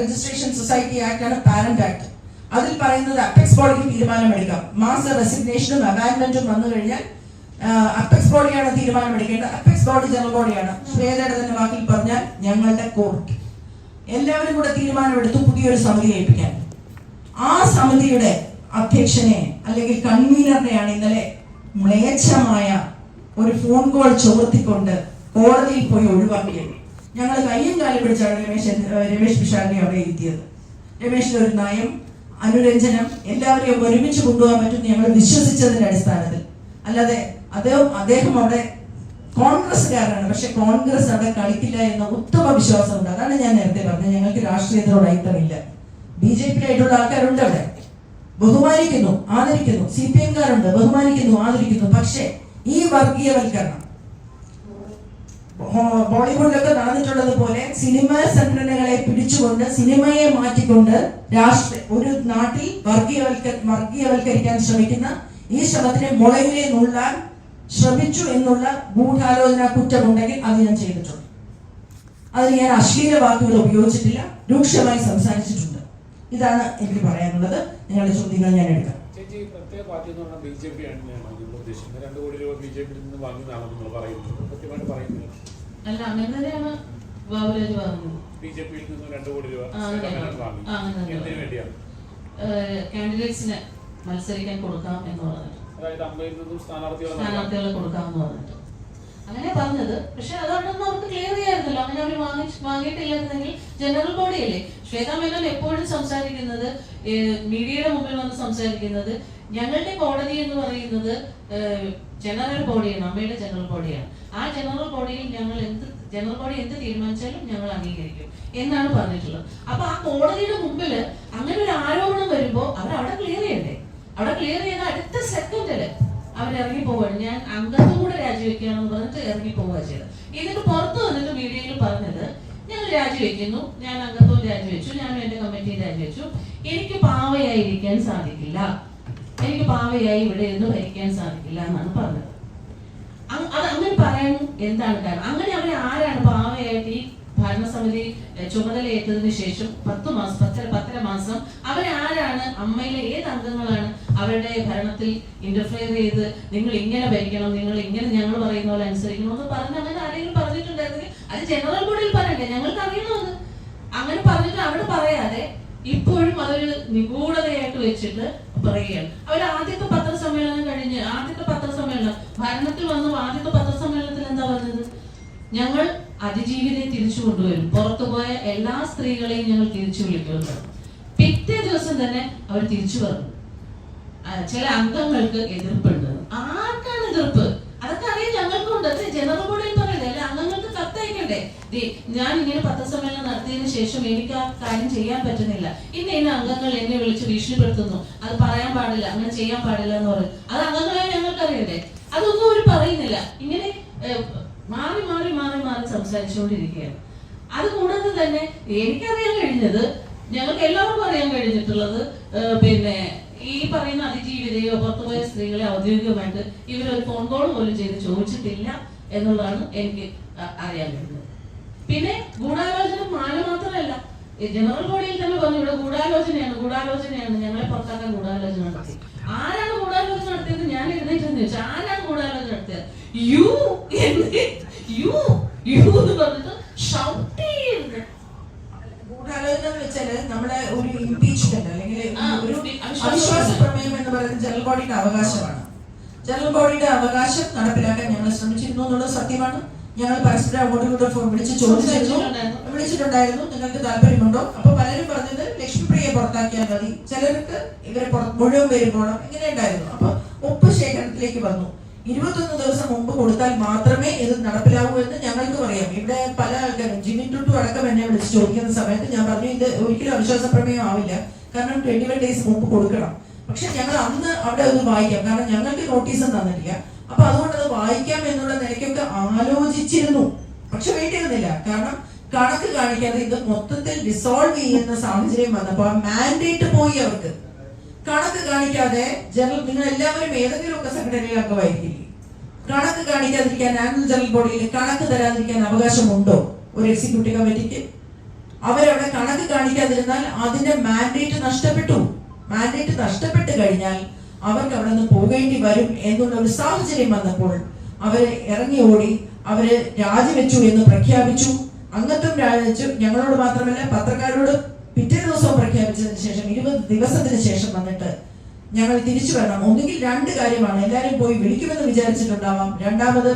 registration society act ആണ് പാരന്റ് ആക്ട്. അതിൽ പറയുന്നത് അപ്പെക്സ് ബോഡിക്ക് തീരുമാനമെടുക്കാം. മാസ റെസിഗ്നേഷനും അബാൻഡ്മെന്റും വന്നു കഴിഞ്ഞാൽ അപ്പെക്സ് ബോഡിയാണ് തീരുമാനമെടുക്കേണ്ടത്. അപ്പെക്സ് ബോഡി ജനറൽ ബോഡിയാണ്. ശ്വേതയുടെ തന്നെ വാക്കിൽ പറഞ്ഞാൽ ഞങ്ങളുടെ കോർട്ട്. എല്ലാവരും കൂടെ തീരുമാനമെടുത്തു പുതിയൊരു സമിതി ഏൽപ്പിക്കാൻ. ആ സമിതിയുടെ അധ്യക്ഷനെ അല്ലെങ്കിൽ കൺവീനറിനെയാണ് ഇന്നലെ മ്ലേച്ഛമായ ഒരു ഫോൺ കോൾ ചോർത്തിക്കൊണ്ട് കോടതിയിൽ പോയി ഒഴിവാക്കിയത്. ഞങ്ങൾ കയ്യും കാലും പിടിച്ചാണ് രമേശ് പിഷാരനെ അവിടെ എത്തിയത്. രമേശിന്റെ ഒരു നയം, അനുരഞ്ജനം, എല്ലാവരെയും ഒരുമിച്ച് കൊണ്ടുപോകാൻ പറ്റും ഞങ്ങൾ വിശ്വസിച്ചതിന്റെ അടിസ്ഥാനത്തിൽ. അല്ലാതെ അദ്ദേഹം അവിടെ കോൺഗ്രസ്സുകാരനാണ്, പക്ഷെ കോൺഗ്രസ് അവിടെ കളിക്കില്ല എന്ന ഉത്തമ വിശ്വാസമുണ്ട്. അതാണ് ഞാൻ നേരത്തെ പറഞ്ഞത്, ഞങ്ങൾക്ക് രാഷ്ട്രീയത്തിനോട് ഐക്യമില്ല. BJP ആയിട്ടുള്ള ആൾക്കാരുണ്ട് അവിടെ, ബഹുമാനിക്കുന്നു, ആദരിക്കുന്നു. CPM കാരുണ്ട്, ബഹുമാനിക്കുന്നു, ആദരിക്കുന്നു. പക്ഷേ ഈ വർഗീയവൽക്കരണം ബോളിവുഡിലൊക്കെ നടന്നിട്ടുള്ളത് പോലെ സിനിമാ സംഘടനകളെ പിടിച്ചുകൊണ്ട് സിനിമയെ മാറ്റിക്കൊണ്ട് ഒരു നാട്ടിൽ വർഗീയവൽക്കരിക്കാൻ ശ്രമിക്കുന്ന ഈ ശ്രമത്തിനെ മുളയിലെ നുള്ളാൻ ശ്രമിച്ചു എന്നുള്ള ഗൂഢാലോചന കുറ്റമുണ്ടെങ്കിൽ അത് ഞാൻ ചെയ്തിട്ടുണ്ട്. അതിന് ഞാൻ അശ്ലീല വാക്കുകൾ ഉപയോഗിച്ചിട്ടില്ല, രൂക്ഷമായി സംസാരിച്ചിട്ടുണ്ട്. ഇതാണ് എനിക്ക് പറയാനുള്ളത്. നിങ്ങളുടെ ചോദ്യങ്ങൾ ഞാൻ എടുക്കാം. BJP ആണ് ഞാൻ ഉദ്ദേശിക്കുന്നത്. 2 കോടി രൂപ BJP നിന്ന് വാങ്ങിയതാണെന്ന് നിങ്ങൾ പറയുന്നത് കൃത്യമായിട്ട് പറയുന്നില്ല. അല്ല, അങ്ങനെ തന്നെയാണ് ബാബുരാജ് പറഞ്ഞത്. BJP യിൽ നിന്ന് 2 കോടി രൂപ വാങ്ങി. എന്തിനു വേണ്ടിയാണ്? കാൻഡിഡേറ്റ്സിന് മത്സരിക്കാൻ കൊടുക്കാം എന്ന് പറഞ്ഞിട്ട്, അതായത് 50 നിന്നും സ്ഥാനാർത്ഥികളെ കൊടുക്കാമെന്ന് പറഞ്ഞിട്ട് അങ്ങനെ പറഞ്ഞത്. പക്ഷെ അതുകൊണ്ടൊന്നും അവർക്ക് ക്ലിയർ ചെയ്യായിരുന്നല്ലോ. അങ്ങനെ അവർ വാങ്ങിയിട്ടില്ലെന്നുണ്ടെങ്കിൽ ജനറൽ ബോഡി അല്ലേ. ശ്വേതാ മേനോൻ എപ്പോഴും സംസാരിക്കുന്നത്, മീഡിയയുടെ മുമ്പിൽ വന്ന് സംസാരിക്കുന്നത്, ഞങ്ങളുടെ കോടതി എന്ന് പറയുന്നത് ജനറൽ ബോഡിയാണ്, അമ്മയുടെ ജനറൽ ബോഡിയാണ്. ആ ജനറൽ ബോഡിയിൽ ജനറൽ ബോഡി എന്ത് തീരുമാനിച്ചാലും ഞങ്ങൾ അംഗീകരിക്കും എന്നാണ് പറഞ്ഞിട്ടുള്ളത്. അപ്പൊ ആ കോടതിയുടെ മുമ്പിൽ അങ്ങനെ ഒരു ആരോപണം വരുമ്പോൾ അവിടെ ക്ലിയർ ചെയ്യണ്ടേ? അവിടെ ക്ലിയർ ചെയ്ത അടുത്ത സെക്കൻഡില് അവരിറങ്ങി പോവാണ്. ഞാൻ അംഗത്വം കൂടെ രാജിവെക്കുകയാണെന്ന് പറഞ്ഞിട്ട് ഇറങ്ങി പോവുക ചെയ്തത്. എന്നിട്ട് പുറത്തു വന്നിട്ട് മീഡിയയിൽ പറഞ്ഞത്, ഞങ്ങൾ രാജിവെക്കുന്നു, ഞാൻ അംഗത്വം രാജിവെച്ചു, ഞാനും എന്റെ കമ്മിറ്റിയും രാജിവെച്ചു, എനിക്ക് പാവയായിരിക്കാൻ സാധിക്കില്ല, എനിക്ക് പാവയായി ഇവിടെ ഇരുന്ന് ഭരിക്കാൻ സാധിക്കില്ല എന്നാണ് പറഞ്ഞത്. അത് അങ്ങനെ പറയാൻ എന്താണ് കാരണം? അങ്ങനെ അവരെ ആരാണ് പാവയായിട്ട് ഈ ഭരണസമിതി ചുമതലയേറ്റതിനു ശേഷം 10 മാസം അവരാരാണ്, അമ്മയിലെ ഏത് അംഗങ്ങളാണ് അവരുടെ ഭരണത്തിൽ ഇന്റർഫിയർ ചെയ്ത് നിങ്ങൾ ഇങ്ങനെ ഭരിക്കണം, നിങ്ങൾ ഇങ്ങനെ ഞങ്ങൾ പറയുന്ന പോലെ അനുസരിക്കണം എന്ന് പറഞ്ഞ് അങ്ങനെ ആരെങ്കിലും പറഞ്ഞിട്ടുണ്ടായിരുന്നെങ്കിൽ അത് ജനറൽ ബോഡിയിൽ പറയണ്ടേ? ഞങ്ങൾക്ക് അറിയണമെന്ന്. അങ്ങനെ പറഞ്ഞിട്ട് അവിടെ പറയാതെ ഇപ്പോഴും അതൊരു നിഗൂഢതയായിട്ട് വെച്ചിട്ട് പറയുകയാണ്. അവർ ആദ്യത്തെ പത്രസമ്മേളനം കഴിഞ്ഞ് ഭരണത്തിൽ വന്ന ആദ്യത്തെ പത്രസമ്മേളനത്തിൽ എന്താ പറഞ്ഞത്? ഞങ്ങൾ അതിജീവിതയെ തിരിച്ചു കൊണ്ടുവരും, പുറത്തുപോയ എല്ലാ സ്ത്രീകളെയും ഞങ്ങൾ തിരിച്ചു വിളിക്കുന്നു. പിറ്റേ ദിവസം തന്നെ അവർ തിരിച്ചു പറഞ്ഞു ചില അംഗങ്ങൾക്ക് എതിർപ്പുണ്ട്. ആർക്കാണ് എതിർപ്പ്? അതൊക്കെ അറിയാം, ഞങ്ങൾക്കുണ്ട്. അത് ജനറൽ ബോഡിയിൽ പറയണ്ടേ? അല്ലെ അംഗങ്ങൾക്ക് കത്തയക്കണ്ടേ? ഞാൻ ഇങ്ങനെ പത്രസമ്മേളനം നടത്തിയതിനു ശേഷം എനിക്ക് ആ കാര്യം ചെയ്യാൻ പറ്റുന്നില്ല, ഇന്ന അംഗങ്ങൾ എന്നെ വിളിച്ച് ഭീഷണിപ്പെടുത്തുന്നു, അത് പറയാൻ പാടില്ല, അങ്ങനെ ചെയ്യാൻ പാടില്ല എന്ന് പറയും. അത് അംഗങ്ങളെ ഞങ്ങൾക്ക് അറിയണ്ടേ? അതൊന്നും അവർ പറയുന്നില്ല. ഇങ്ങനെ മാറി മാറി മാറി മാറി സംസാരിച്ചുകൊണ്ടിരിക്കുകയാണ്. അതുകൂടാതെ തന്നെ എനിക്കറിയാൻ കഴിഞ്ഞത്, ഞങ്ങൾക്ക് എല്ലാവർക്കും അറിയാൻ കഴിഞ്ഞിട്ടുള്ളത്, പിന്നെ ഈ പറയുന്ന അതിജീവിതയോ പുറത്തുപോയ സ്ത്രീകളെ ഔദ്യോഗികമായിട്ട് ഇവരൊരു ഫോൺ കോൾ പോലും ചെയ്ത് ചോദിച്ചിട്ടില്ല എന്നുള്ളതാണ് എനിക്ക് അറിയാൻ കഴിയുന്നത്. പിന്നെ ഗൂഢാലോചന മാല മാത്രമല്ല, ജനറൽ ബോഡിയിൽ തന്നെ പറഞ്ഞു ഇവിടെ ഗൂഢാലോചനയാണ് ഞങ്ങളെ പുറത്താക്കാൻ ഗൂഢാലോചന നടത്തി. ആരാണ് ഗൂഢാലോചന നടത്തിയത്? ഞാൻ എഴുന്നേറ്റെന്ന് ചോദിച്ചു, ആരാണ് ഗൂഢാലോചന നടത്തിയത്? യു എന്ന് പറഞ്ഞിട്ട് ഷൗട്ട് ചെയ്യുന്നത്. ഗൂഢാലോചന എന്ന് വെച്ചാല് നമ്മളെ ഒരു ഇംപീച്ച്മെന്റ് അല്ലെങ്കിൽ ഒരു അവിശ്വാസ പ്രമേയം എന്ന് പറയുന്നത് ജനറൽ ബോഡിയുടെ അവകാശമാണ്. ജനറൽ ബോഡിയുടെ അവകാശം നടപ്പിലാക്കാൻ ഞങ്ങൾ ശ്രമിച്ചിരുന്നു എന്നുള്ളത് സത്യമാണ്. ഞങ്ങൾ പരസ്പരം അങ്ങോട്ടും ഇങ്ങോട്ടും വിളിച്ചിട്ടുണ്ടായിരുന്നു, നിങ്ങൾക്ക് താല്പര്യമുണ്ടോ? അപ്പൊ പലരും പറഞ്ഞത് ലക്ഷ്മിപ്രിയയെ പുറത്താക്കിയാൽ മതി, ചിലർക്ക് ഇവരെ മുഴുവൻ പേരും പോകണം, ഇങ്ങനെ ഉണ്ടായിരുന്നു. അപ്പൊ ഒപ്പ് ശേഖരണത്തിലേക്ക് വന്നു. 21 ദിവസം മുമ്പ് കൊടുത്താൽ മാത്രമേ ഇത് നടപ്പിലാവൂ എന്ന് ഞങ്ങൾക്ക് പറയാം. ഇവിടെ പല ആൾക്കാരും ജിമിൻ ടുട്ടു അടക്കം എന്നെ വിളിച്ച് ചോദിക്കുന്ന സമയത്ത് ഞാൻ പറഞ്ഞു ഇത് ഒരിക്കലും അവിശ്വാസ പ്രമേയം ആവില്ല, കാരണം 21 ഡേയ്സ് മുമ്പ് കൊടുക്കണം. പക്ഷെ ഞങ്ങൾ അന്ന് അവിടെ അത് വായിക്കാം, കാരണം ഞങ്ങൾക്ക് നോട്ടീസും തന്നിട്ടില്ല. അപ്പൊ അതുകൊണ്ട് അത് വായിക്കാം എന്നുള്ള നിലയ്ക്കൊക്കെ ആലോചിച്ചിരുന്നു, പക്ഷെ വേണ്ടിയിരുന്നില്ല. കാരണം കണക്ക് കാണിക്കാതെ ഇത് മൊത്തത്തിൽ ഡിസോൾവ് ചെയ്യുന്ന സാഹചര്യം വന്നപ്പോൾ മാൻഡേറ്റ് പോയി. അവർക്ക് കണക്ക് കാണിക്കാതെ നിങ്ങൾ എല്ലാവരും ഏതെങ്കിലും ഒക്കെ സംഘടനയിൽ അംഗമായിരിക്കില്ലേ? കണക്ക് കാണിക്കാതിരിക്കാൻ ആനുവൽ ജനറൽ ബോഡിയിൽ കണക്ക് തരാതിരിക്കാൻ അവകാശമുണ്ടോ ഒരു എക്സിക്യൂട്ടീവ് കമ്മിറ്റിക്ക്? അവരവിടെ കണക്ക് കാണിക്കാതിരുന്നാൽ അതിന്റെ മാൻഡേറ്റ് നഷ്ടപ്പെട്ടു. മാൻഡേറ്റ് നഷ്ടപ്പെട്ട് കഴിഞ്ഞാൽ അവർക്ക് അവിടെ നിന്ന് പോകേണ്ടി വരും എന്നുള്ള ഒരു സാഹചര്യം വന്നപ്പോൾ അവര് ഇറങ്ങി ഓടി, അവര് രാജിവെച്ചു എന്ന് പ്രഖ്യാപിച്ചു. അംഗത്വം രാജിവെച്ചു. ഞങ്ങളോട് മാത്രമല്ല പത്രക്കാരോട് പിറ്റേ ദിവസവും പ്രഖ്യാപിച്ചതിന് ശേഷം 20 ദിവസത്തിന് ശേഷം വന്നിട്ട് ഞങ്ങൾ തിരിച്ചു വരണം. ഒന്നുകിൽ 2 കാര്യമാണ്, എല്ലാവരും പോയി വിളിക്കുമെന്ന് വിചാരിച്ചിട്ടുണ്ടാവാം. രണ്ടാമത്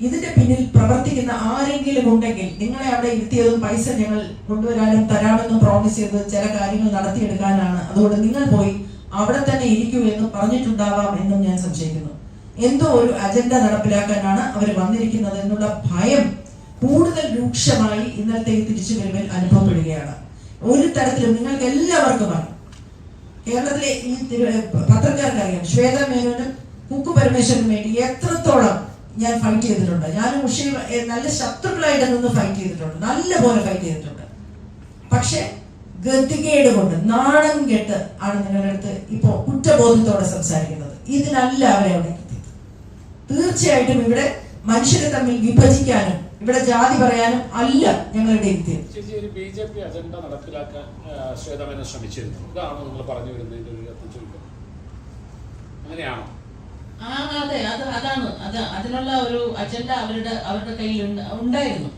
ഇതിന്റെ പിന്നിൽ പ്രവർത്തിക്കുന്ന ആരെങ്കിലും ഉണ്ടെങ്കിൽ നിങ്ങളെ അവിടെ ഇരുത്തിയതും പൈസ ഞങ്ങൾ കൊണ്ടുവരാനും തരാമെന്നും പ്രോമിസ് ചെയ്ത് ചില കാര്യങ്ങൾ നടത്തിയെടുക്കാനാണ്, അതുകൊണ്ട് നിങ്ങൾ പോയി അവിടെ തന്നെ ഇരിക്കൂ എന്ന് പറഞ്ഞിട്ടുണ്ടാവാം എന്നും ഞാൻ സംശയിക്കുന്നു. എന്തോ ഒരു അജണ്ട നടപ്പിലാക്കാനാണ് അവർ വന്നിരിക്കുന്നത് എന്നുള്ള ഭയം കൂടുതൽ രൂക്ഷമായി ഇന്നലത്തെ തിരിച്ചുവരവിൽ അനുഭവപ്പെടുകയാണ്. ഒരു തരത്തിലും നിങ്ങൾക്ക് എല്ലാവർക്കും അറിയാം, കേരളത്തിലെ ഈ പത്രക്കാർക്ക് അറിയാം, ശ്വേത മേനോനും കുക്കു പരമേശ്വരനും വേണ്ടി എത്രത്തോളം ഞാൻ ഫൈറ്റ് ചെയ്തിട്ടുണ്ട്. ഞാനും ഉഷയും നല്ല ശത്രുക്കളായിട്ട് നിന്ന് ഫൈറ്റ് ചെയ്തിട്ടുണ്ട്, നല്ല പോലെ ഫൈറ്റ് ചെയ്തിട്ടുണ്ട്. പക്ഷെ ഗതികേട് കൊണ്ട് നാണം കെട്ട് ആണ് നിങ്ങളുടെ അടുത്ത് ഇപ്പോ കുറ്റബോധത്തോടെ സംസാരിക്കുന്നത്. ഇതിനല്ല അവരെ അവിടെ എത്തിയത്. തീർച്ചയായിട്ടും ഇവിടെ മനുഷ്യരെ തമ്മിൽ വിഭജിക്കാനും ഇവിടെ ജാതി പറയാനും അല്ല ഞങ്ങളുടെ എത്തിയത്. ബിജെപി അജണ്ട നടപ്പിലാക്കാൻ ശ്വേതമേനോൻ ശ്രമിച്ചിരുന്നു. ഇതാണോ നിങ്ങൾ പറഞ്ഞു വരുന്നതിന്റെ ഒരു അങ്ങനെയാണോ? അതെ, അതാണ് അതിനുള്ള ഒരു അജണ്ട അവരുടെ കയ്യിൽ ഉണ്ടായിരുന്നു.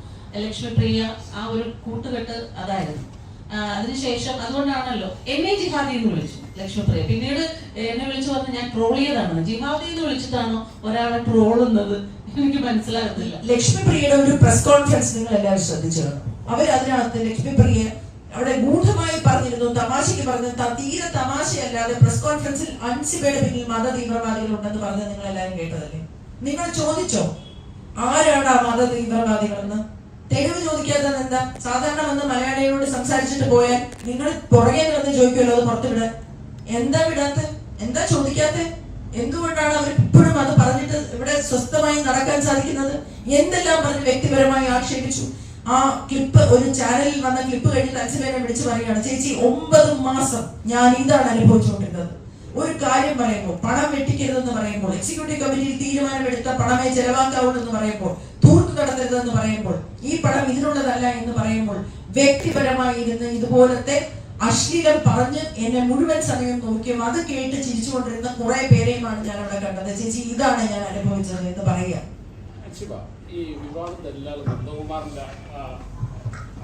ലക്ഷ്മിപ്രിയ ആ ഒരു കൂട്ടുകെട്ട് അതായിരുന്നു. അതിനുശേഷം അതുകൊണ്ടാണല്ലോ എന്നെ ജിഹാദി എന്ന് വിളിച്ചു ലക്ഷ്മിപ്രിയ. പിന്നീട് എന്നെ വിളിച്ചു പറഞ്ഞ് ഞാൻ ട്രോൾ ചെയ്തതാണ്. ജിഹാദി എന്ന് വിളിച്ചിട്ടാണോ ഒരാളെ ട്രോളുന്നത് എനിക്ക് മനസ്സിലാകുന്നില്ല. ലക്ഷ്മിപ്രിയയുടെ ഒരു പ്രസ് കോൺഫറൻസ് നിങ്ങൾ എല്ലാവരും ശ്രദ്ധിച്ചു കാണും. അവരതിനകത്ത് ലക്ഷ്മിപ്രിയ അവിടെ ഗൂഢമായി പറഞ്ഞിരുന്നു, തമാശയ്ക്ക് പറഞ്ഞു, തീരെ തമാശയല്ലാതെ പ്രസ് കോൺഫറൻസിൽ അൻസിബയുടെ പിന്നിൽ മത തീവ്രവാദികൾ ഉണ്ടെന്ന് പറഞ്ഞത് നിങ്ങൾ എല്ലാവരും കേട്ടതല്ലേ? നിങ്ങൾ ചോദിച്ചോ ആരാണ് ആ മത തീവ്രവാദികളെന്ന്? തെളിവ് ചോദിക്കാത്തത് എന്താ? സാധാരണ വന്ന് മലയാളികളോട് സംസാരിച്ചിട്ട് പോയാൽ നിങ്ങൾ പുറകെ വന്ന് ചോദിക്കുമല്ലോ അത് പുറത്തു വിടാൻ. എന്താ വിടാത്ത? എന്താ ചോദിക്കാത്ത? എന്തുകൊണ്ടാണ് അവർ ഇപ്പോഴും അത് പറഞ്ഞിട്ട് ഇവിടെ സ്വസ്ഥമായി നടക്കാൻ സാധിക്കുന്നത്? എന്തെല്ലാം പറഞ്ഞ് വ്യക്തിപരമായി ആക്ഷേപിച്ചു. ആ ക്ലിപ്പ്, ഒരു ചാനലിൽ വന്ന ക്ലിപ്പ് കഴിഞ്ഞിട്ട് അച്ഛനെ വിളിച്ചു പറയുകയാണ്, ചേച്ചി 9 മാസം ഞാൻ ഇതാണ് അനുഭവിച്ചുകൊണ്ടിരുന്നത്. ഒരു കാര്യം പറയുമ്പോൾ പണം വെട്ടിക്കരുതെന്ന് പറയുമ്പോൾ, എക്സിക്യൂട്ടീവ് കമ്മിറ്റിയിൽ തീരുമാനമെടുത്ത പണമേ ചെലവാക്കാവുള്ളൂ എന്ന് പറയുമ്പോൾ, തൂർത്തു നടത്തരുതെന്ന് പറയുമ്പോൾ, ഈ പണം ഇതിനുള്ളതല്ല എന്ന് പറയുമ്പോൾ, വ്യക്തിപരമായി ഇരുന്ന് ഇതുപോലത്തെ അശ്ലീലം പറഞ്ഞ് എന്നെ മുഴുവൻ സമയം നോക്കിയും അത് കേട്ട് ചിരിച്ചുകൊണ്ടിരുന്ന കുറെ പേരെയുമാണ് ഞാൻ അവിടെ കണ്ടത്. ചേച്ചി ഇതാണ് ഞാൻ അനുഭവിച്ചത് എന്ന് പറയുക. ഈ വിവാദം ദല്ലാൽ നന്ദകുമാറിന്റെ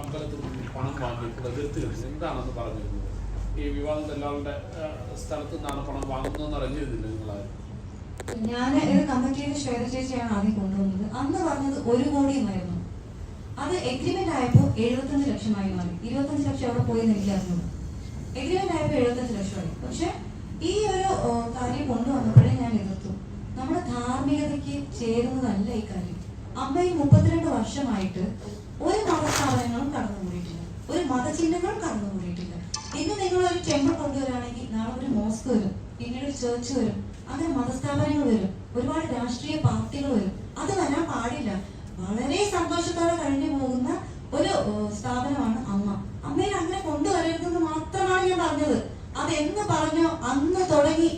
അമ്പലത്തിൽ പണം വാങ്ങിയിട്ടുള്ള എതിർത്തിരുന്നത് എന്താണെന്ന് പറഞ്ഞിരുന്നത്? ഈ വിവാദം ദല്ലാലിന്റെ സ്ഥലത്ത് നിന്നാണ് പണം വാങ്ങുന്നതെന്ന് അറിഞ്ഞിരുന്നില്ല നിങ്ങളാരും? ഞാൻ ഇത് കമ്മിറ്റിയുടെ ശ്വേത ചേച്ചിയാണ് ആദ്യം കൊണ്ടുവന്നത്. അന്ന് പറഞ്ഞത് 1 കോടി എന്നായിരുന്നു. അത് എഗ്രിമെന്റ് ആയപ്പോൾ 75 ലക്ഷമായി മാറി. 25 ലക്ഷം അവിടെ പോയി എനിക്കറിഞ്ഞു. എഗ്രിമെന്റ് ആയപ്പോൾ 75 ലക്ഷമായി. പക്ഷെ ഈ ഒരു കാര്യം കൊണ്ടുവന്നപ്പോഴേ ഞാൻ എതിർത്തു. നമ്മുടെ ധാർമ്മികതയ്ക്ക് ചേരുന്നതല്ല ഈ കാര്യം. അമ്മയിൽ 32 വർഷമായിട്ട് ഒരു മതസ്ഥാപനങ്ങളും കടന്നുകൂടിയിട്ടില്ല, ഒരു മതചിഹ്നങ്ങളും കടന്നുകൂടിയിട്ടില്ല. ഇന്ന് നിങ്ങൾ ഒരു ടെമ്പിൾ കൊണ്ടുവരാണെങ്കിൽ നാളെ ഒരു മോസ്ക് വരും, പിന്നീട് ഒരു ചേർച്ച് വരും, അങ്ങനെ മതസ്ഥാപനങ്ങൾ വരും, ഒരുപാട് രാഷ്ട്രീയ പാർട്ടികൾ വരും. അത് വരാൻ പാടില്ല. വളരെ സന്തോഷത്തോടെ കഴിഞ്ഞു പോകുന്ന ഒരു സ്ഥാപനമാണ് അമ്മ. അമ്മയെ അങ്ങനെ കൊണ്ടുവരരുതെന്ന് മാത്രമാണ് ഞാൻ പറഞ്ഞത്. അത് എന്ന് പറഞ്ഞോ അന്ന് തുടങ്ങി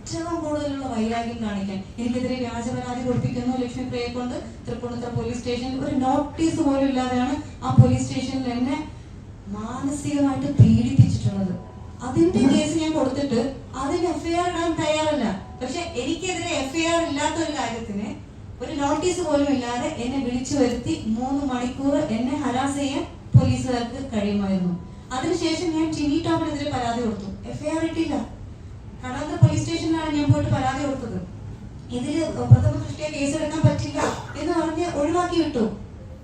ഏറ്റവും കൂടുതലുള്ള വൈരാഗ്യം കാണിക്കാൻ എനിക്കെതിരെ വ്യാജ പരാതി കൊടുപ്പിക്കുന്നു ലക്ഷ്മിപ്രിയയെ കൊണ്ട് തൃപ്പൂണിത്തുറ പോലീസ് സ്റ്റേഷനിൽ ഒരു നോട്ടീസ് പോലും ഇല്ലാതെയാണ് ആ പോലീസ് സ്റ്റേഷനിൽ എന്നെ മാനസികമായിട്ട് പീഡിപ്പിച്ചിട്ടുള്ളത്. അതിന്റെ കേസ് ഞാൻ കൊടുത്തിട്ട് അതിന് FIR ഇടാൻ തയ്യാറല്ല. പക്ഷെ എനിക്കെതിരെ FIR ഇല്ലാത്ത ഒരു കാര്യത്തിന് ഒരു നോട്ടീസ് പോലും ഇല്ലാതെ എന്നെ വിളിച്ചു വരുത്തി 3 മണിക്കൂർ എന്നെ ഹരാസ് ചെയ്യാൻ പോലീസുകാർക്ക് കഴിയുമായിരുന്നു. അതിനുശേഷം ഞാൻ ടിനി ടോമിനെതിരെ പരാതി കൊടുത്തു. FIR ഇട്ടില്ല. കടവന്ത്ര പോലീസ് സ്റ്റേഷനിലാണ് ഞാൻ പോയിട്ട് പരാതി കൊടുത്തത്. ഇതിൽ പ്രഥമ ദൃഷ്ടിയ കേസെടുക്കാൻ പറ്റില്ല എന്ന് പറഞ്ഞ് ഒഴിവാക്കി വിട്ടു.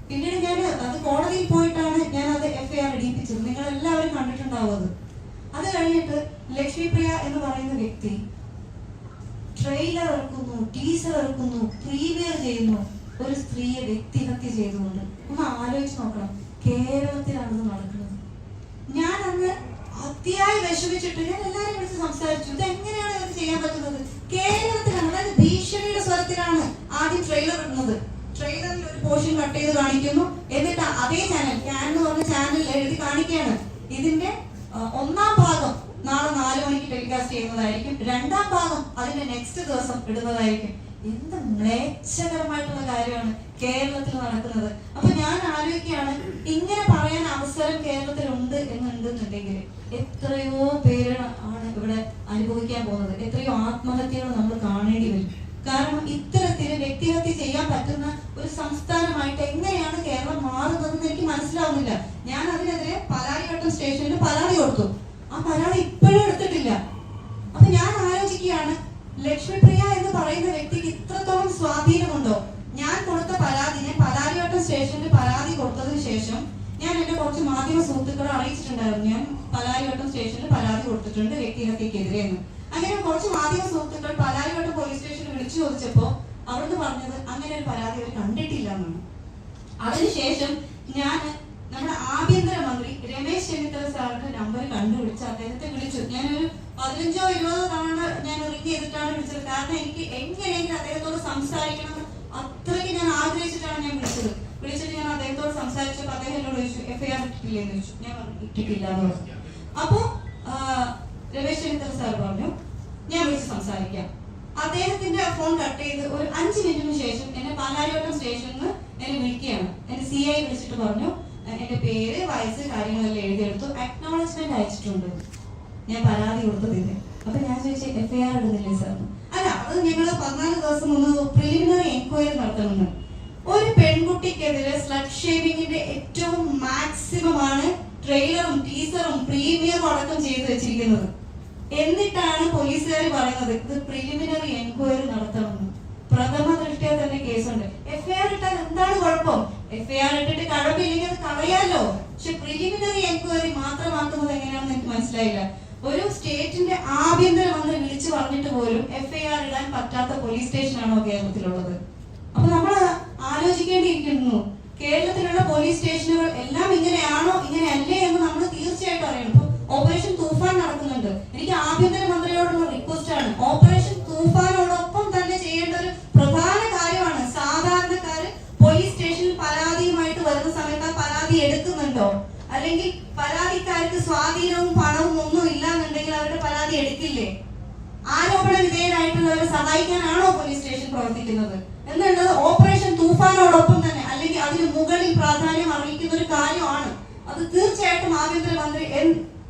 പിന്നീട് ഞാൻ അത് കോടതിയിൽ പോയിട്ടാണ് ഞാൻ അത് FIR ഇടിപ്പിച്ചത്. നിങ്ങൾ എല്ലാവരും കണ്ടിട്ടുണ്ടാവും. അത് കഴിഞ്ഞിട്ട് ലക്ഷ്മിപ്രിയ എന്ന് പറയുന്ന വ്യക്തി ട്രെയിലർ ഇറക്കുന്നു, ടീസർ ഇറക്കുന്നു, പ്രീമിയർ ചെയ്യുന്നു, ഒരു സ്ത്രീയെ വ്യക്തിഹത്യ ചെയ്തുകൊണ്ട്. ഒന്ന് ആലോചിച്ച് നോക്കണം, കേരളത്തിലാണിത് നടക്കുന്നത്. ഞാൻ അന്ന് അതിയായി വിഷമിച്ചിട്ട് ഞാൻ എല്ലാവരും വിളിച്ച് സംസാരിച്ചു. ഇത് എങ്ങനെയാണ് ഇവർക്ക് ചെയ്യാൻ പറ്റുന്നത്? കേരളത്തിലാണ്, അതായത് ഭീഷണിയുടെ സ്വരത്തിലാണ് ആദ്യം ട്രെയിലർ ഇടുന്നത്. ട്രെയിലറിൽ ഒരു പോർഷൻ കട്ട് ചെയ്ത് കാണിക്കുന്നു. എന്നിട്ട് അതേ ചാനൽ ക്യാൻ എന്ന് പറഞ്ഞ ചാനൽ എഴുതി കാണിക്കുകയാണ് ഇതിന്റെ 1-ാം ഭാഗം നാളെ 4 മണിക്ക് ടെലികാസ്റ്റ് ചെയ്യുന്നതായിരിക്കും, 2-ാം ഭാഗം അതിന്റെ നെക്സ്റ്റ് ദിവസം ഇടുന്നതായിരിക്കും. എന്ത് മ്ലേച്ഛകരമായിട്ടുള്ള കാര്യമാണ് കേരളത്തിൽ നടക്കുന്നത്. അപ്പൊ ഞാൻ ആലോചിക്കുകയാണ്, ഇങ്ങനെ പറയാൻ അവസരം കേരളത്തിൽ ഉണ്ട് എന്നുണ്ടെന്നുണ്ടെങ്കിൽ എത്രയോ പേര് ആണ് ഇവിടെ അനുഭവിക്കാൻ പോകുന്നത്. എത്രയോ ആത്മഹത്യകൾ നമ്മൾ കാണേണ്ടി വരും. കാരണം ഇത്തരത്തിൽ വ്യക്തിഹത്യ ചെയ്യാൻ പറ്റുന്ന ഒരു സംസ്ഥാനമായിട്ട് എങ്ങനെയാണ് കേരളം മാറുന്നതെന്ന് എനിക്ക് മനസ്സിലാവുന്നില്ല. ഞാൻ അതിനെതിരെ പാലാരിവട്ടം സ്റ്റേഷനിൽ പരാതി കൊടുത്തു. ആ പരാതി ഇപ്പോഴും എടുത്തിട്ടില്ല. അപ്പൊ ഞാൻ ആലോചിക്കുകയാണ്, ലക്ഷ്മിപ്രിയ എന്ന് പറയുന്ന വ്യക്തിക്ക് ഇത്രത്തോളം സ്വാധീനമുണ്ടോ? ഞാൻ കൊടുത്ത പരാതിനെ പാലാരിവട്ടം സ്റ്റേഷനിൽ പരാതി കൊടുത്തതിന് ശേഷം ഞാൻ എന്റെ കുറച്ച് മാധ്യമ സുഹൃത്തുക്കളെ അറിയിച്ചിട്ടുണ്ടായിരുന്നു. ഞാൻ പാലാരിവട്ടം സ്റ്റേഷനിൽ പരാതി കൊടുത്തിട്ടുണ്ട് വ്യക്തിഹത്യക്കെതിരെ എന്ന്. അങ്ങനെ കുറച്ച് മാധ്യമ സുഹൃത്തുക്കൾ പാലാരിവട്ടം പോലീസ് സ്റ്റേഷനിൽ വിളിച്ചു ചോദിച്ചപ്പോ അവിടുന്ന് പറഞ്ഞത് അങ്ങനെ ഒരു പരാതി അവർ കണ്ടിട്ടില്ല എന്നാണ്. അതിനുശേഷം ഞാൻ നമ്മുടെ ആഭ്യന്തരമന്ത്രി രമേശ് ചെന്നിത്തല സാറിന്റെ നമ്പർ കണ്ടുപിടിച്ച് അദ്ദേഹത്തെ വിളിച്ചു. ഞാനൊരു 15-20 തവണ ഞാൻ റിംഗ് ചെയ്തിട്ടാണ് വിളിച്ചത്. കാരണം എനിക്ക് എങ്ങനെയെങ്കിലും അദ്ദേഹത്തോട് സംസാരിക്കണം അത്രയ്ക്ക് ഞാൻ ആഗ്രഹിച്ചിട്ടാണ് ഞാൻ വിളിച്ചിട്ട് ഞാൻ അദ്ദേഹത്തോട് സംസാരിച്ചപ്പോൾ അദ്ദേഹം എന്നോട് ചോദിച്ചു FIR ഇട്ടിട്ടില്ലേ എന്ന് ചോദിച്ചു. ഞാൻ ഇട്ടിട്ടില്ല എന്ന് പറഞ്ഞു. അപ്പോ രമേശ് ചെന്നിത്തല സാർ പറഞ്ഞു ഞാൻ വിളിച്ച് സംസാരിക്കാം. അദ്ദേഹത്തിന്റെ ഫോൺ കട്ട് ചെയ്ത് ഒരു 5 മിനിറ്റിന് ശേഷം എന്നെ പാലാരിവട്ടം സ്റ്റേഷനിൽ നിന്ന് എന്നെ വിളിക്കുകയാണ്. എന്റെ CI വിളിച്ചിട്ട് പറഞ്ഞു എന്റെ പേര്, വയസ്സ്, കാര്യങ്ങളെല്ലാം എഴുതിയെടുത്തു, അക്നോളജ്മെന്റ് അയച്ചിട്ടുണ്ട്, ഞാൻ പരാതി കൊടുത്തതിന്റെ. അപ്പൊ ഞാൻ ചോദിച്ചു FIR ഇടുന്നില്ലേ സാർ? അല്ല, അത് ഞങ്ങൾ 14 ദിവസം മുമ്പ് പ്രിലിമിനറി എൻക്വയറി നടത്തണമെന്ന്. ഒരു പെൺകുട്ടിക്കെതിരെ സ്ലട്ട് ഷേവിങ്ങിന്റെ ഏറ്റവും മാക്സിമം ആണ് ട്രെയിലറും ടീസറും പ്രീമിയറും അടക്കം ചെയ്തു വെച്ചിരിക്കുന്നത്. എന്നിട്ടാണ് പോലീസുകാർ പറയുന്നത് ഇത് പ്രിലിമിനറി എൻക്വയറി നടത്തണമെന്ന്. പ്രഥമ ദൃഷ്ടിയ തന്നെ കേസുണ്ട്. FIR ഇട്ടാൽ എന്താണ് കുഴപ്പം? FIR ഇട്ടിട്ട് കഴപ്പില്ലെങ്കിൽ അത് കളയാലോ. പക്ഷെ പ്രിലിമിനറി എൻക്വയറി മാത്രമാക്കുന്നത് എങ്ങനെയാണെന്ന് എനിക്ക് മനസ്സിലായില്ല. ഒരു സ്റ്റേറ്റിന്റെ ആഭ്യന്തരമന്ത്രി വിളിച്ചു പറഞ്ഞിട്ട് പോലും FIR ഇടാൻ പറ്റാത്ത പോലീസ് സ്റ്റേഷനാണോ കേരളത്തിലുള്ളത്? അപ്പൊ നമ്മൾ ആലോചിക്കേണ്ടിയിരിക്കുന്നു, കേരളത്തിലുള്ള പോലീസ് സ്റ്റേഷനുകൾ എല്ലാം ഇങ്ങനെയാണോ ഇങ്ങനെയല്ലേ എന്ന് നമ്മൾ തീർച്ചയായിട്ടും അറിയണം. ഇപ്പൊ ഓപ്പറേഷൻ തൂഫാൻ നടക്കുന്നുണ്ട്. എനിക്ക് ആഭ്യന്തരമന്ത്രിയോടുള്ള റിക്വസ്റ്റ് ആണ്, ഓപ്പറേഷൻ തൂഫാനോടൊപ്പം തന്നെ ചെയ്യേണ്ട ഒരു പ്രധാന കാര്യമാണ് സാധാരണക്കാര് പോലീസ് സ്റ്റേഷനിൽ പരാതിയുമായിട്ട് വരുന്ന സമയത്ത് ആ പരാതി എടുക്കുന്നുണ്ടോ, അല്ലെങ്കിൽ പരാതിക്കാർക്ക് സ്വാധീനവും പണവും ഒന്നും ഇല്ലാന്നുണ്ടെങ്കിൽ അവരുടെ പരാതി എടുക്കില്ലേ? ആരോപണ വിധേയരായിട്ടുള്ളവരെ സഹായിക്കാനാണോ പോലീസ് സ്റ്റേഷൻ പ്രവർത്തിക്കുന്നത് എന്നുള്ളത് ഓപ്പറേഷൻ തൂഫാനോടൊപ്പം തന്നെ അല്ലെങ്കിൽ അതിന് മുകളിൽ പ്രാധാന്യം അറിയിക്കുന്ന ഒരു കാര്യമാണ്. അത് തീർച്ചയായിട്ടും ആഭ്യന്തരമന്ത്രി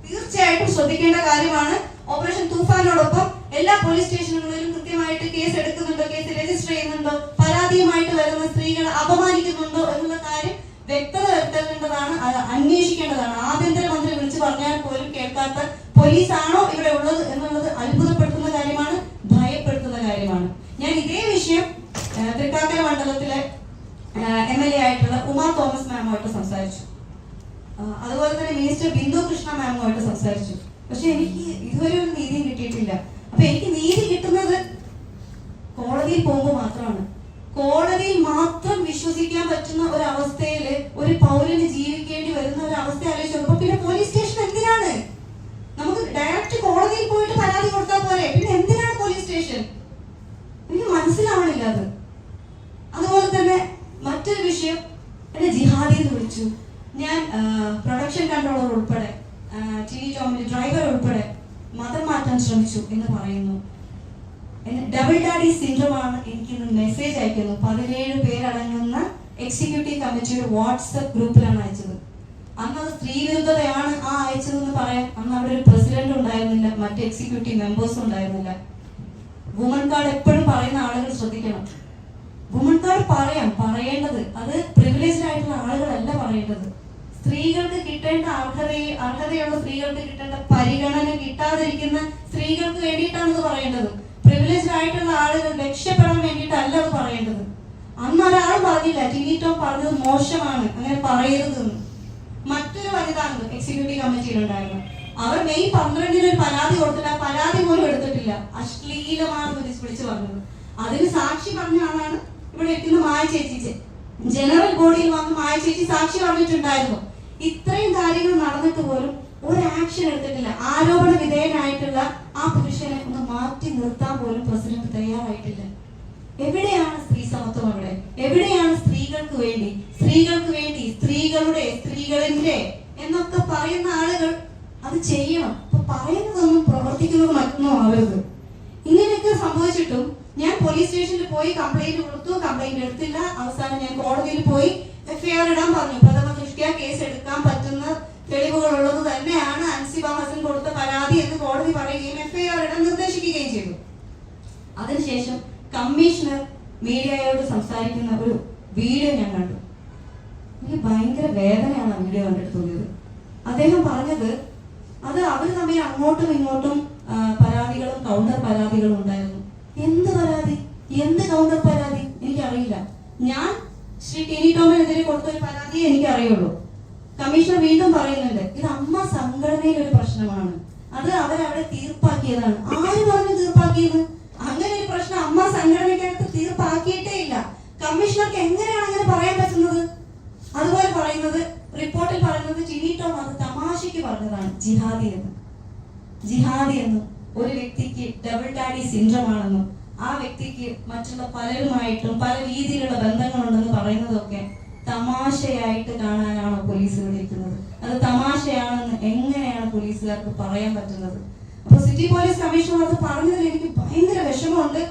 തീർച്ചയായിട്ടും ശ്രദ്ധിക്കേണ്ട കാര്യമാണ്. ഓപ്പറേഷൻ തൂഫാനോടൊപ്പം എല്ലാ പോലീസ് സ്റ്റേഷനുകളിലും കൃത്യമായിട്ട് കേസ് എടുക്കുന്നുണ്ടോ, കേസ് രജിസ്റ്റർ ചെയ്യുന്നുണ്ടോ, പരാതിയുമായിട്ട് വരുന്ന സ്ത്രീകളെ അപമാനിക്കുന്നുണ്ടോ എന്നുള്ള കാര്യം വ്യക്തത വരുത്തേണ്ടതാണ്, അന്വേഷിക്കേണ്ടതാണ്. ആഭ്യന്തരമന്ത്രി വിളിച്ചു പറഞ്ഞാൽ പോലും കേൾക്കാത്ത പോലീസാണോ ഇവിടെ ഉള്ളത് എന്നുള്ളത് അത്ഭുതപ്പെടുത്തുന്ന കാര്യമാണ്, ഭയപ്പെടുത്തുന്ന കാര്യമാണ്. ഞാൻ ഇതേ വിഷയം തൃക്കാക്കര മണ്ഡലത്തിലെ MLA ആയിട്ടുള്ള ഉമാ തോമസ് മാമുമായിട്ട് സംസാരിച്ചു. അതുപോലെ തന്നെ മിനിസ്റ്റർ ബിന്ദു കൃഷ്ണ മാമുമായിട്ട് സംസാരിച്ചു. പക്ഷെ എനിക്ക് ഇതുവരെ ഒരു നീതിയും കിട്ടിയിട്ടില്ല. അപ്പൊ എനിക്ക് നീതി കിട്ടുന്നത് കോടതിയിൽ പോകുമ്പോൾ മാത്രമാണ്. കോടതിയിൽ മാത്രം വിശ്വസിക്കാൻ പറ്റുന്ന ഒരു അവസ്ഥയിൽ ഒരു പൗരന് ജീവിക്കേണ്ടി വരുന്ന ഒരു അവസ്ഥ ആലോചിച്ചപ്പോൾ പിന്നെ പോലീസ് സ്റ്റേഷൻ എന്തിനാണ്? നമുക്ക് ഡയറക്റ്റ് കോടതിയിൽ പോയിട്ട് പരാതി കൊടുത്താൽ പോരെ, പിന്നെ എന്തിനാണ് പോലീസ് സ്റ്റേഷൻ? എനിക്ക് മനസ്സിലാവണില്ല അത്. അതുപോലെ തന്നെ മറ്റൊരു വിഷയം, എന്നെ ജിഹാദി എന്ന് വിളിച്ചു. ഞാൻ പ്രൊഡക്ഷൻ കൺട്രോളർ ഉൾപ്പെടെ ടിനി ടോമിന്റെ ഡ്രൈവർ ഉൾപ്പെടെ മതം മാറ്റാൻ ശ്രമിച്ചു എന്ന് പറയുന്നു. ഡബിൾ ഡാഡി സിൻഡ്രോം ആണ് എനിക്ക് മെസ്സേജ് അയക്കുന്നു. 17 പേരടങ്ങുന്ന എക്സിക്യൂട്ടീവ് കമ്മിറ്റിയുടെ വാട്സപ്പ് ഗ്രൂപ്പിലാണ് അയച്ചത്. അന്ന് അത് സ്ത്രീ വിരുദ്ധതയാണ് ആ അയച്ചതെന്ന് പറയാൻ അന്ന് അവിടെ ഒരു പ്രസിഡന്റ് ഉണ്ടായിരുന്നില്ല, മറ്റ് എക്സിക്യൂട്ടീവ് മെമ്പേഴ്സും ഉണ്ടായിരുന്നില്ല. വുമൺ കാർഡ് എപ്പോഴും പറയുന്ന ആളുകൾ ശ്രദ്ധിക്കണം. വുമൺ കാർഡ് പറയേണ്ടത് അത് പ്രിവിലേജ്ഡ് ആയിട്ടുള്ള ആളുകളല്ല പറയേണ്ടത്. സ്ത്രീകൾക്ക് കിട്ടേണ്ട അർഹതയുള്ള സ്ത്രീകൾക്ക് കിട്ടേണ്ട പരിഗണന കിട്ടാതിരിക്കുന്ന സ്ത്രീകൾക്ക് വേണ്ടിയിട്ടാണ് ഇത് പറയേണ്ടത്. പ്രിവിലേജ്ഡ് ആയിട്ടുള്ള ആളുകൾ രക്ഷപ്പെടാൻ വേണ്ടിയിട്ടല്ല അത് പറയേണ്ടത്. അന്ന് ഒരാൾ പറഞ്ഞില്ല, ടിനി ടോം പറഞ്ഞത് മോശമാണ്, അങ്ങനെ പറയരുതെന്ന്. മറ്റൊരു വനിതാംഗം എക്സിക്യൂട്ടീവ് കമ്മിറ്റിയിലുണ്ടായിരുന്നു. അവർ മെയ് 12 ഒരു പരാതി കൊടുത്തിട്ട് ആ പരാതി പോലും എടുത്തിട്ടില്ല. അശ്ലീലമാണെന്ന് വിളിച്ചു പറഞ്ഞത്. അതിന് സാക്ഷി പറഞ്ഞ ആളാണ് ഇവിടെ ഇരിക്കുന്ന മായ ചേച്ചി. ജനറൽ ബോഡിയിൽ വന്ന് മായ ചേച്ചി സാക്ഷി പറഞ്ഞിട്ടുണ്ടായിരുന്നു. ഇത്രയും കാര്യങ്ങൾ നടന്നിട്ട് പോലും ഒരു ആക്ഷൻ എടുത്തിട്ടില്ല. ആരോപണ വിധേയനായിട്ടുള്ള ആ പുരുഷനെ ഒന്ന് മാറ്റി നിർത്താൻ പോലും പ്രസിഡന്റ് തയ്യാറായിട്ടില്ല. എവിടെയാണ് സ്ത്രീ സമത്വം? അവിടെ എവിടെയാണ് സ്ത്രീകൾക്ക് വേണ്ടി സ്ത്രീകളിന്റെ എന്നൊക്കെ പറയുന്ന ആളുകൾ അത് ചെയ്യണം. അപ്പൊ പറയുന്നതൊന്നും പ്രവർത്തിക്കുന്നത് മറ്റൊന്നും ആവരുത്. ഇങ്ങനെയൊക്കെ സംഭവിച്ചിട്ടും ഞാൻ പോലീസ് സ്റ്റേഷനിൽ പോയി കംപ്ലൈന്റ് കൊടുത്തു, കംപ്ലൈന്റ് എടുത്തില്ല. അവസാനം ഞാൻ കോടതിയിൽ പോയി FIR ഇടാൻ പറഞ്ഞു. പ്രഥമ ദൃഷ്ട്യാ കേസ് എടുക്കാൻ പറ്റുന്ന തെളിവുകൾ ഉള്ളത് തന്നെയാണ് അൻസിബ ഹസൻ കൊടുത്ത പരാതി എന്ന് കോടതി പറയുകയും FIR ഇടാൻ നിർദ്ദേശിക്കുകയും ചെയ്തു. അതിനുശേഷം കമ്മീഷണർ മീഡിയയോട് സംസാരിക്കുന്ന ഒരു വീഡിയോ ഞാൻ കണ്ടു. എനിക്ക് ഭയങ്കര വേദനയാണ് ആ വീഡിയോ കണ്ടിട്ട് തോന്നിയത്. അദ്ദേഹം പറഞ്ഞത് അത് അവർ തമ്മിൽ അങ്ങോട്ടും ഇങ്ങോട്ടും പരാതികളും കൗണ്ടർ പരാതികളും ഉണ്ടായിരുന്നു. എന്ത് പരാതി, എന്ത് കൗണ്ടർ പരാതി എനിക്കറിയില്ല. ഞാൻ ശ്രീ ടിനി ടോമിനെതിരെ കൊടുത്തൊരു പരാതിയെ എനിക്കറിയുള്ളൂ. കമ്മീഷണർ വീണ്ടും പറയുന്നുണ്ട് ഇത് അമ്മ സംഘടനയിലെ ഒരു പ്രശ്നമാണ്, അത് അവരവിടെ തീർപ്പാക്കിയതാണ്. ആര് പറഞ്ഞു തീർപ്പാക്കിയത്? അങ്ങനെ ഒരു പ്രശ്നം അമ്മ സംഘടനയ്ക്കകത്ത് തീർപ്പാക്കിയിട്ടേ ഇല്ല. കമ്മീഷണർക്ക് എങ്ങനെയാണ് അങ്ങനെ പറയാൻ പറ്റുന്നത്? അതുപോലെ പറയുന്നത് റിപ്പോർട്ടിൽ പറയുന്നത് ടിനി ടോം അത് തമാശയ്ക്ക് പറഞ്ഞതാണ് ജിഹാദി എന്നും ഒരു വ്യക്തിക്ക് ഡബിൾ ഡാഡി സിൻഡ്രോം ആണെന്നും ആ വ്യക്തിക്ക് മറ്റുള്ള പലരുമായിട്ടും പല രീതിയിലുള്ള ബന്ധങ്ങളുണ്ടെന്ന് പറയുന്നതൊക്കെ തമാശയായിട്ട് കാണാനാണോ പോലീസ് വിളിക്കുന്നത്? അത് തമാശയാണെന്ന് എങ്ങനെയാണ് പോലീസുകാർക്ക് പറയാൻ പറ്റുന്നത്? അപ്പൊ സിറ്റി പോലീസ് കമ്മീഷണർ അത് പറഞ്ഞതിൽ എനിക്ക് ഭയങ്കര വിഷമമുണ്ട്.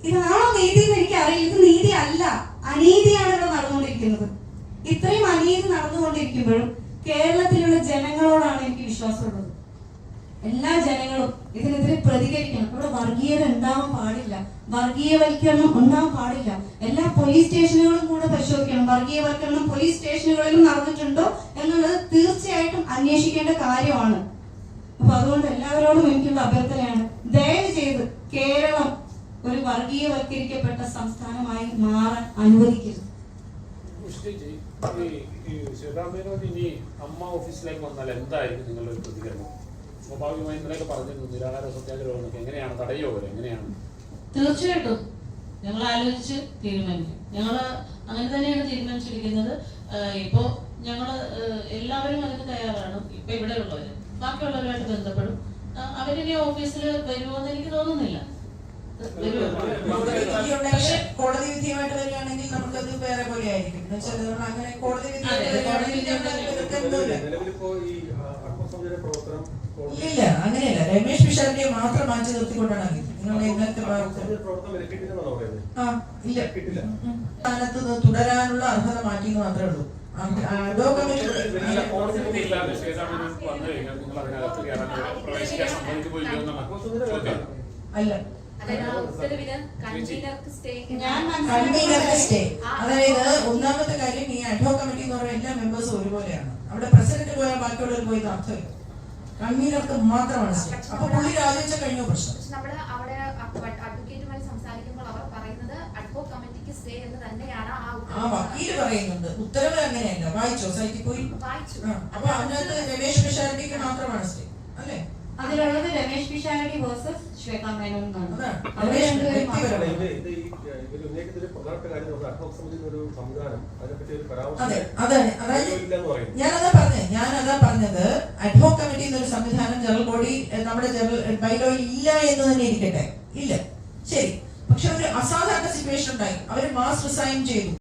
ഇതാണോ നീതി എന്ന് എനിക്ക് അറിയില്ല. ഇത് നീതി അല്ല, അനീതിയാണ് ഇവിടെ നടന്നുകൊണ്ടിരിക്കുന്നത്. ഇത്രയും അനീതി നടന്നുകൊണ്ടിരിക്കുമ്പോഴും കേരളത്തിലുള്ള ജനങ്ങളോടാണ് എനിക്ക് വിശ്വാസമുള്ളത്. എല്ലാ ജനങ്ങളും ഇതിനെതിരെ പ്രതികരിക്കണം. ഇവിടെ വർഗീയത ഉണ്ടാവാൻ പാടില്ല, വർഗീയവൽക്കരണം ഉണ്ടാവാൻ പാടില്ല. എല്ലാ പോലീസ് സ്റ്റേഷനുകളും കൂടെ പരിശോധിക്കണം. വർഗീയവൽക്കരണം പോലീസ് സ്റ്റേഷനുകളിലും നടന്നിട്ടുണ്ടോ എന്നുള്ളത് തീർച്ചയായിട്ടും അന്വേഷിക്കേണ്ട കാര്യമാണ്. അപ്പൊ അതുകൊണ്ട് എല്ലാവരോടും എനിക്കുള്ള അഭ്യർത്ഥനയാണ്, ദയവ് ചെയ്ത് കേരളം ഒരു വർഗീയവൽക്കരിക്കപ്പെട്ട സംസ്ഥാനമായി മാറാൻ അനുവദിക്കരുത്. ഇനി അമ്മ ഓഫീസിലേക്ക് വന്നാൽ എന്തായിരിക്കും നിങ്ങളുടെ ഒരു പ്രതികരണം? സ്വാഭാവികമായി ഇന്നലെയൊക്കെ പറഞ്ഞിരുന്നു നിരാഹാര സത്യാഗ്രഹമൊക്കെ എങ്ങനെയാണ് തടയോ? എങ്ങനെയാണ്? തീർച്ചയായിട്ടും ഞങ്ങൾ ആലോചിച്ച് തീരുമാനിക്കും. ഞങ്ങൾ അങ്ങനെ തന്നെയാണ് തീരുമാനിച്ചിരിക്കുന്നത്. ഇപ്പോ ഞങ്ങൾ എല്ലാവരും അതിന് തയ്യാറാണ്. ഇപ്പൊ ഇവിടെ ഉള്ളവര് ബാക്കിയുള്ളവരുമായിട്ട് ബന്ധപ്പെടും. അവരിനി ഓഫീസിൽ വരുമോന്ന് എനിക്ക് തോന്നുന്നില്ല. കോടതി വിധിയുമായിട്ട് വരികയാണെങ്കിൽ നമുക്കത് വേറെ പോലെ ആയിരിക്കും. അങ്ങനെ കോടതി ഇല്ല, അങ്ങനെയല്ല. രമേശ് പിഷാരടിയെ മാത്രം മാറ്റി നിർത്തിക്കൊണ്ടാണ് നിങ്ങളുടെ ഇന്നത്തെ സ്ഥാനത്ത് തുടരാനുള്ള അർഹത മാറ്റി എന്ന് മാത്രമേ ഉള്ളൂ. അല്ല, അതായത് ഒന്നാമത്തെ കാര്യം ഈ അഡ്ഹോക് കമ്മിറ്റി എന്ന് പറയുന്ന എല്ലാ മെമ്പേഴ്സും ഒരുപോലെയാണ്. അവിടെ പ്രസിഡന്റ് പോയാൽ ബാക്കിയുള്ളവർ പോയി അർത്ഥമില്ല. കൺവീനർക്ക് മാത്രമാണ് സ്റ്റേ. അപ്പൊ പുള്ളി രാജിവെച്ച കഴിഞ്ഞ പ്രശ്നം. നമ്മുടെ അവിടെ അഡ്വക്കേറ്റുമായി സംസാരിക്കുമ്പോൾ അവർ പറയുന്നത് അഡ്ഹോക് കമ്മിറ്റിക്ക് സ്റ്റേ എന്ന് തന്നെയാണ് ആ വക്കീല് പറയുന്നുണ്ട്. ഉത്തരവ് അങ്ങനെയല്ല. വായിച്ചോ? സൈറ്റിൽ പോയി വായിച്ചു. അപ്പൊ അതിനകത്ത് രമേശ് പിഷാരടിക്ക് മാത്രമാണ് സ്റ്റേ അല്ലേ? അതിലുള്ളത് രമേശ് പിഷാരടി വേഴ്സസ് ശ്വേതാ മേനോൻ എന്നാണ്. ഞാനതാ പറഞ്ഞത്. അഡ്ഹോക് കമ്മിറ്റി എന്നൊരു സംവിധാനം ജനറൽ ബോഡി നമ്മുടെ ജനറൽ ബൈലോയിൽ ഇല്ല എന്ന് തന്നെ ഇരിക്കട്ടെ. ഇല്ല, ശരി. പക്ഷെ ഒരു അസാധാരണ സിറ്റുവേഷൻ ഉണ്ടായി. അവര് മാസ് റിസൈൻ ചെയ്തു.